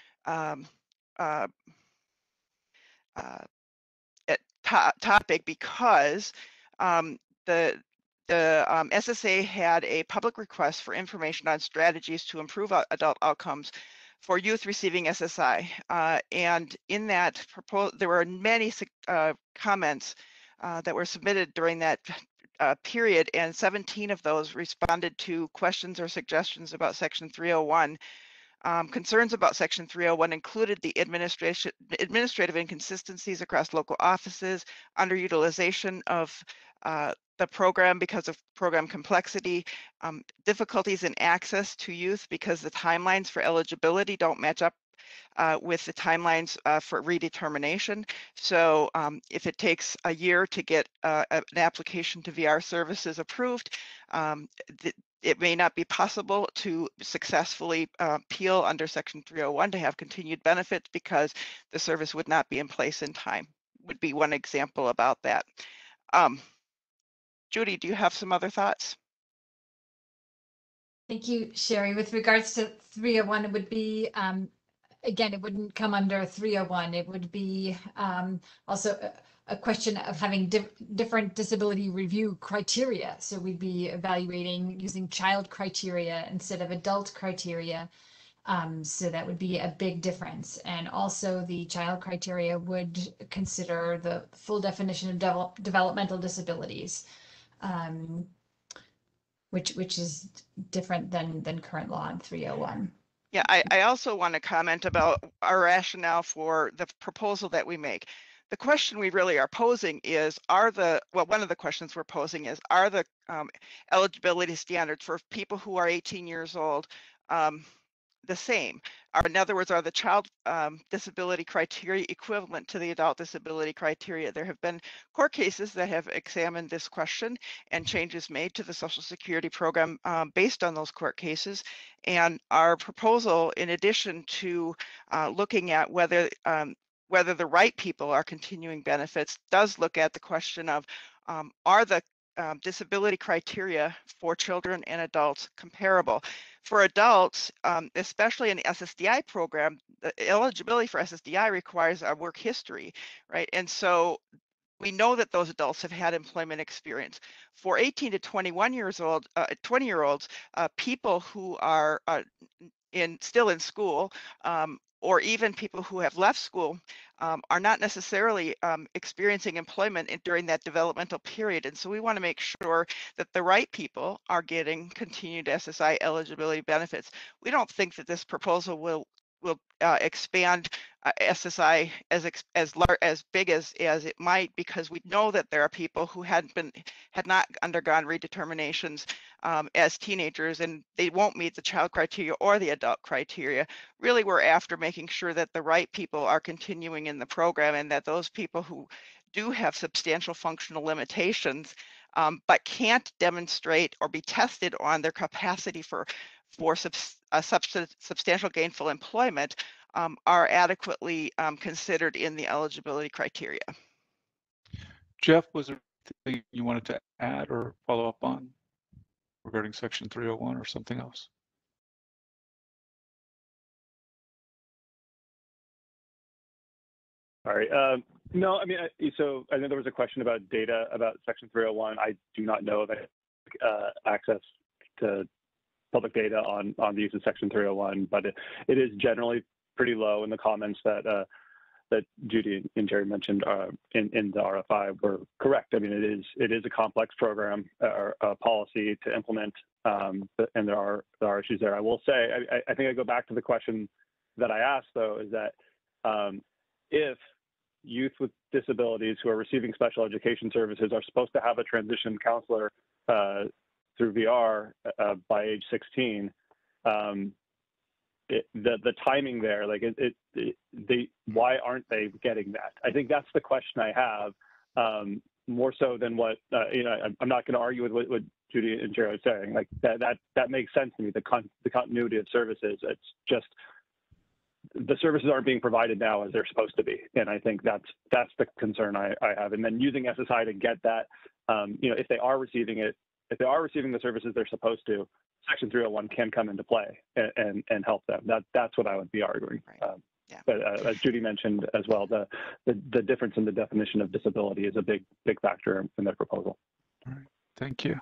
topic because the SSA had a public request for information on strategies to improve adult outcomes for youth receiving SSI. And in that proposal, there were many comments that were submitted during that period, and 17 of those responded to questions or suggestions about Section 301. Concerns about Section 301 included the administrative inconsistencies across local offices, underutilization of the program because of program complexity, difficulties in access to youth because the timelines for eligibility don't match up with the timelines for redetermination. So if it takes a year to get an application to VR services approved, it may not be possible to successfully appeal under Section 301 to have continued benefits because the service would not be in place in time, would be one example about that. Judy, do you have some other thoughts? Thank you, Sherry. With regards to 301, it would be, again, it wouldn't come under 301. It would be also a question of having different disability review criteria. So we'd be evaluating using child criteria instead of adult criteria. So that would be a big difference. And also the child criteria would consider the full definition of developmental disabilities, which is different than current law in 301. Yeah, I also want to comment about our rationale for the proposal that we make. The question we really are posing is, one of the questions we're posing is, are the eligibility standards for people who are 18 years old the same? In other words, are the child disability criteria equivalent to the adult disability criteria? There have been court cases that have examined this question and changes made to the Social Security program based on those court cases. And our proposal, in addition to looking at whether the right people are continuing benefits, does look at the question of are the disability criteria for children and adults comparable? For adults, especially in the SSDI program, the eligibility for SSDI requires a work history, right? And so we know that those adults have had employment experience. For 18 to 21 years old, 20-year-olds, people who are still in school, or even people who have left school, are not necessarily experiencing employment during that developmental period. And so we want to make sure that the right people are getting continued SSI eligibility benefits. We don't think that this proposal will expand SSI as big as it might, because we know that there are people who had not undergone redeterminations as teenagers, and they won't meet the child criteria or the adult criteria. Really, we're after making sure that the right people are continuing in the program, and that those people who do have substantial functional limitations but can't demonstrate or be tested on their capacity for substantial gainful employment are adequately considered in the eligibility criteria. Jeff, was there anything you wanted to add or follow up on regarding Section 301 or something else? Sorry. No, I mean, so I know there was a question about data about Section 301. I do not know that access to public data on the use of Section 301, but it is generally pretty low, in the comments that Judy and Jerry mentioned in the RFI were correct. I mean, it is a complex program or a policy to implement, and there are issues there. I will say, I think I go back to the question that I asked, though, is that if youth with disabilities who are receiving special education services are supposed to have a transition counselor through VR by age 16, the timing there, like why aren't they getting that? I think that's the question I have, more so than what I'm not going to argue with what Judy and Jerry are saying. Like that makes sense to me. The continuity of services. It's just the services aren't being provided now as they're supposed to be. And I think that's the concern I have. And then using SSI to get that, if they are receiving the services they're supposed to, Section 301 can come into play and help them. That's what I would be arguing. Right. Yeah. But as Judy mentioned as well, the difference in the definition of disability is a big factor in their proposal. All right, thank you.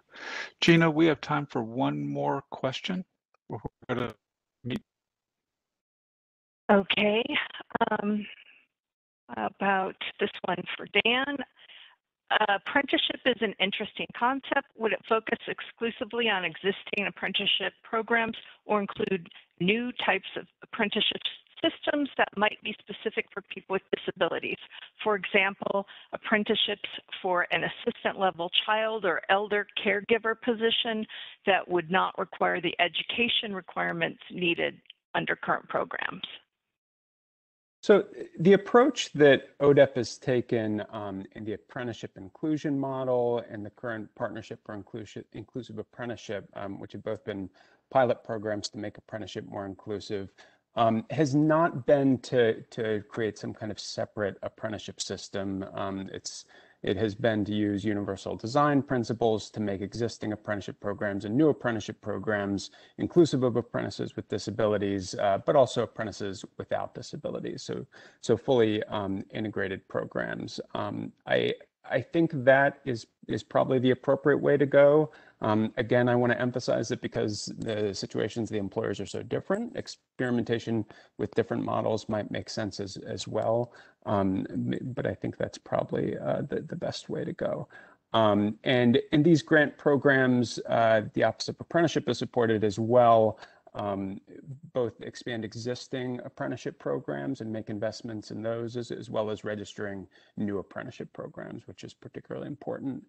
Gina, we have time for one more question. We're going to meet. Okay. About this one for Dan. Apprenticeship is an interesting concept. Would it focus exclusively on existing apprenticeship programs or include new types of apprenticeship systems that might be specific for people with disabilities? For example, apprenticeships for an assistant level child or elder caregiver position that would not require the education requirements needed under current programs. So the approach that ODEP has taken in the apprenticeship inclusion model and the current partnership for inclusive apprenticeship, which have both been pilot programs to make apprenticeship more inclusive, has not been to create some kind of separate apprenticeship system. It has been to use universal design principles to make existing apprenticeship programs and new apprenticeship programs inclusive of apprentices with disabilities, but also apprentices without disabilities. So fully integrated programs. I think that is probably the appropriate way to go. Again, I want to emphasize that because the situations of the employers are so different, experimentation with different models might make sense as well. But I think that's probably the best way to go. And in these grant programs, the Office of Apprenticeship is supported as well. Both expand existing apprenticeship programs and make investments in those, as well as registering new apprenticeship programs, which is particularly important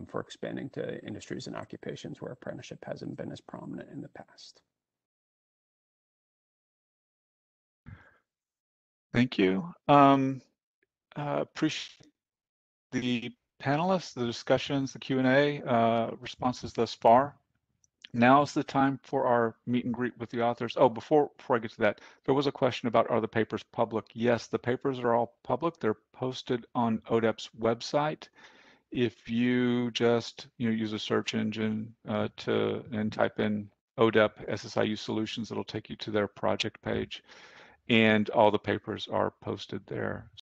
for expanding to industries and occupations where apprenticeship hasn't been as prominent in the past. Thank you. Appreciate the panelists, the discussions, the Q&A responses thus far. Now is the time for our meet and greet with the authors. Oh, before I get to that, there was a question about, are the papers public? Yes, the papers are all public. They're posted on ODEP's website. If you just use a search engine and type in ODEP SSIU Solutions, it'll take you to their project page, and all the papers are posted there.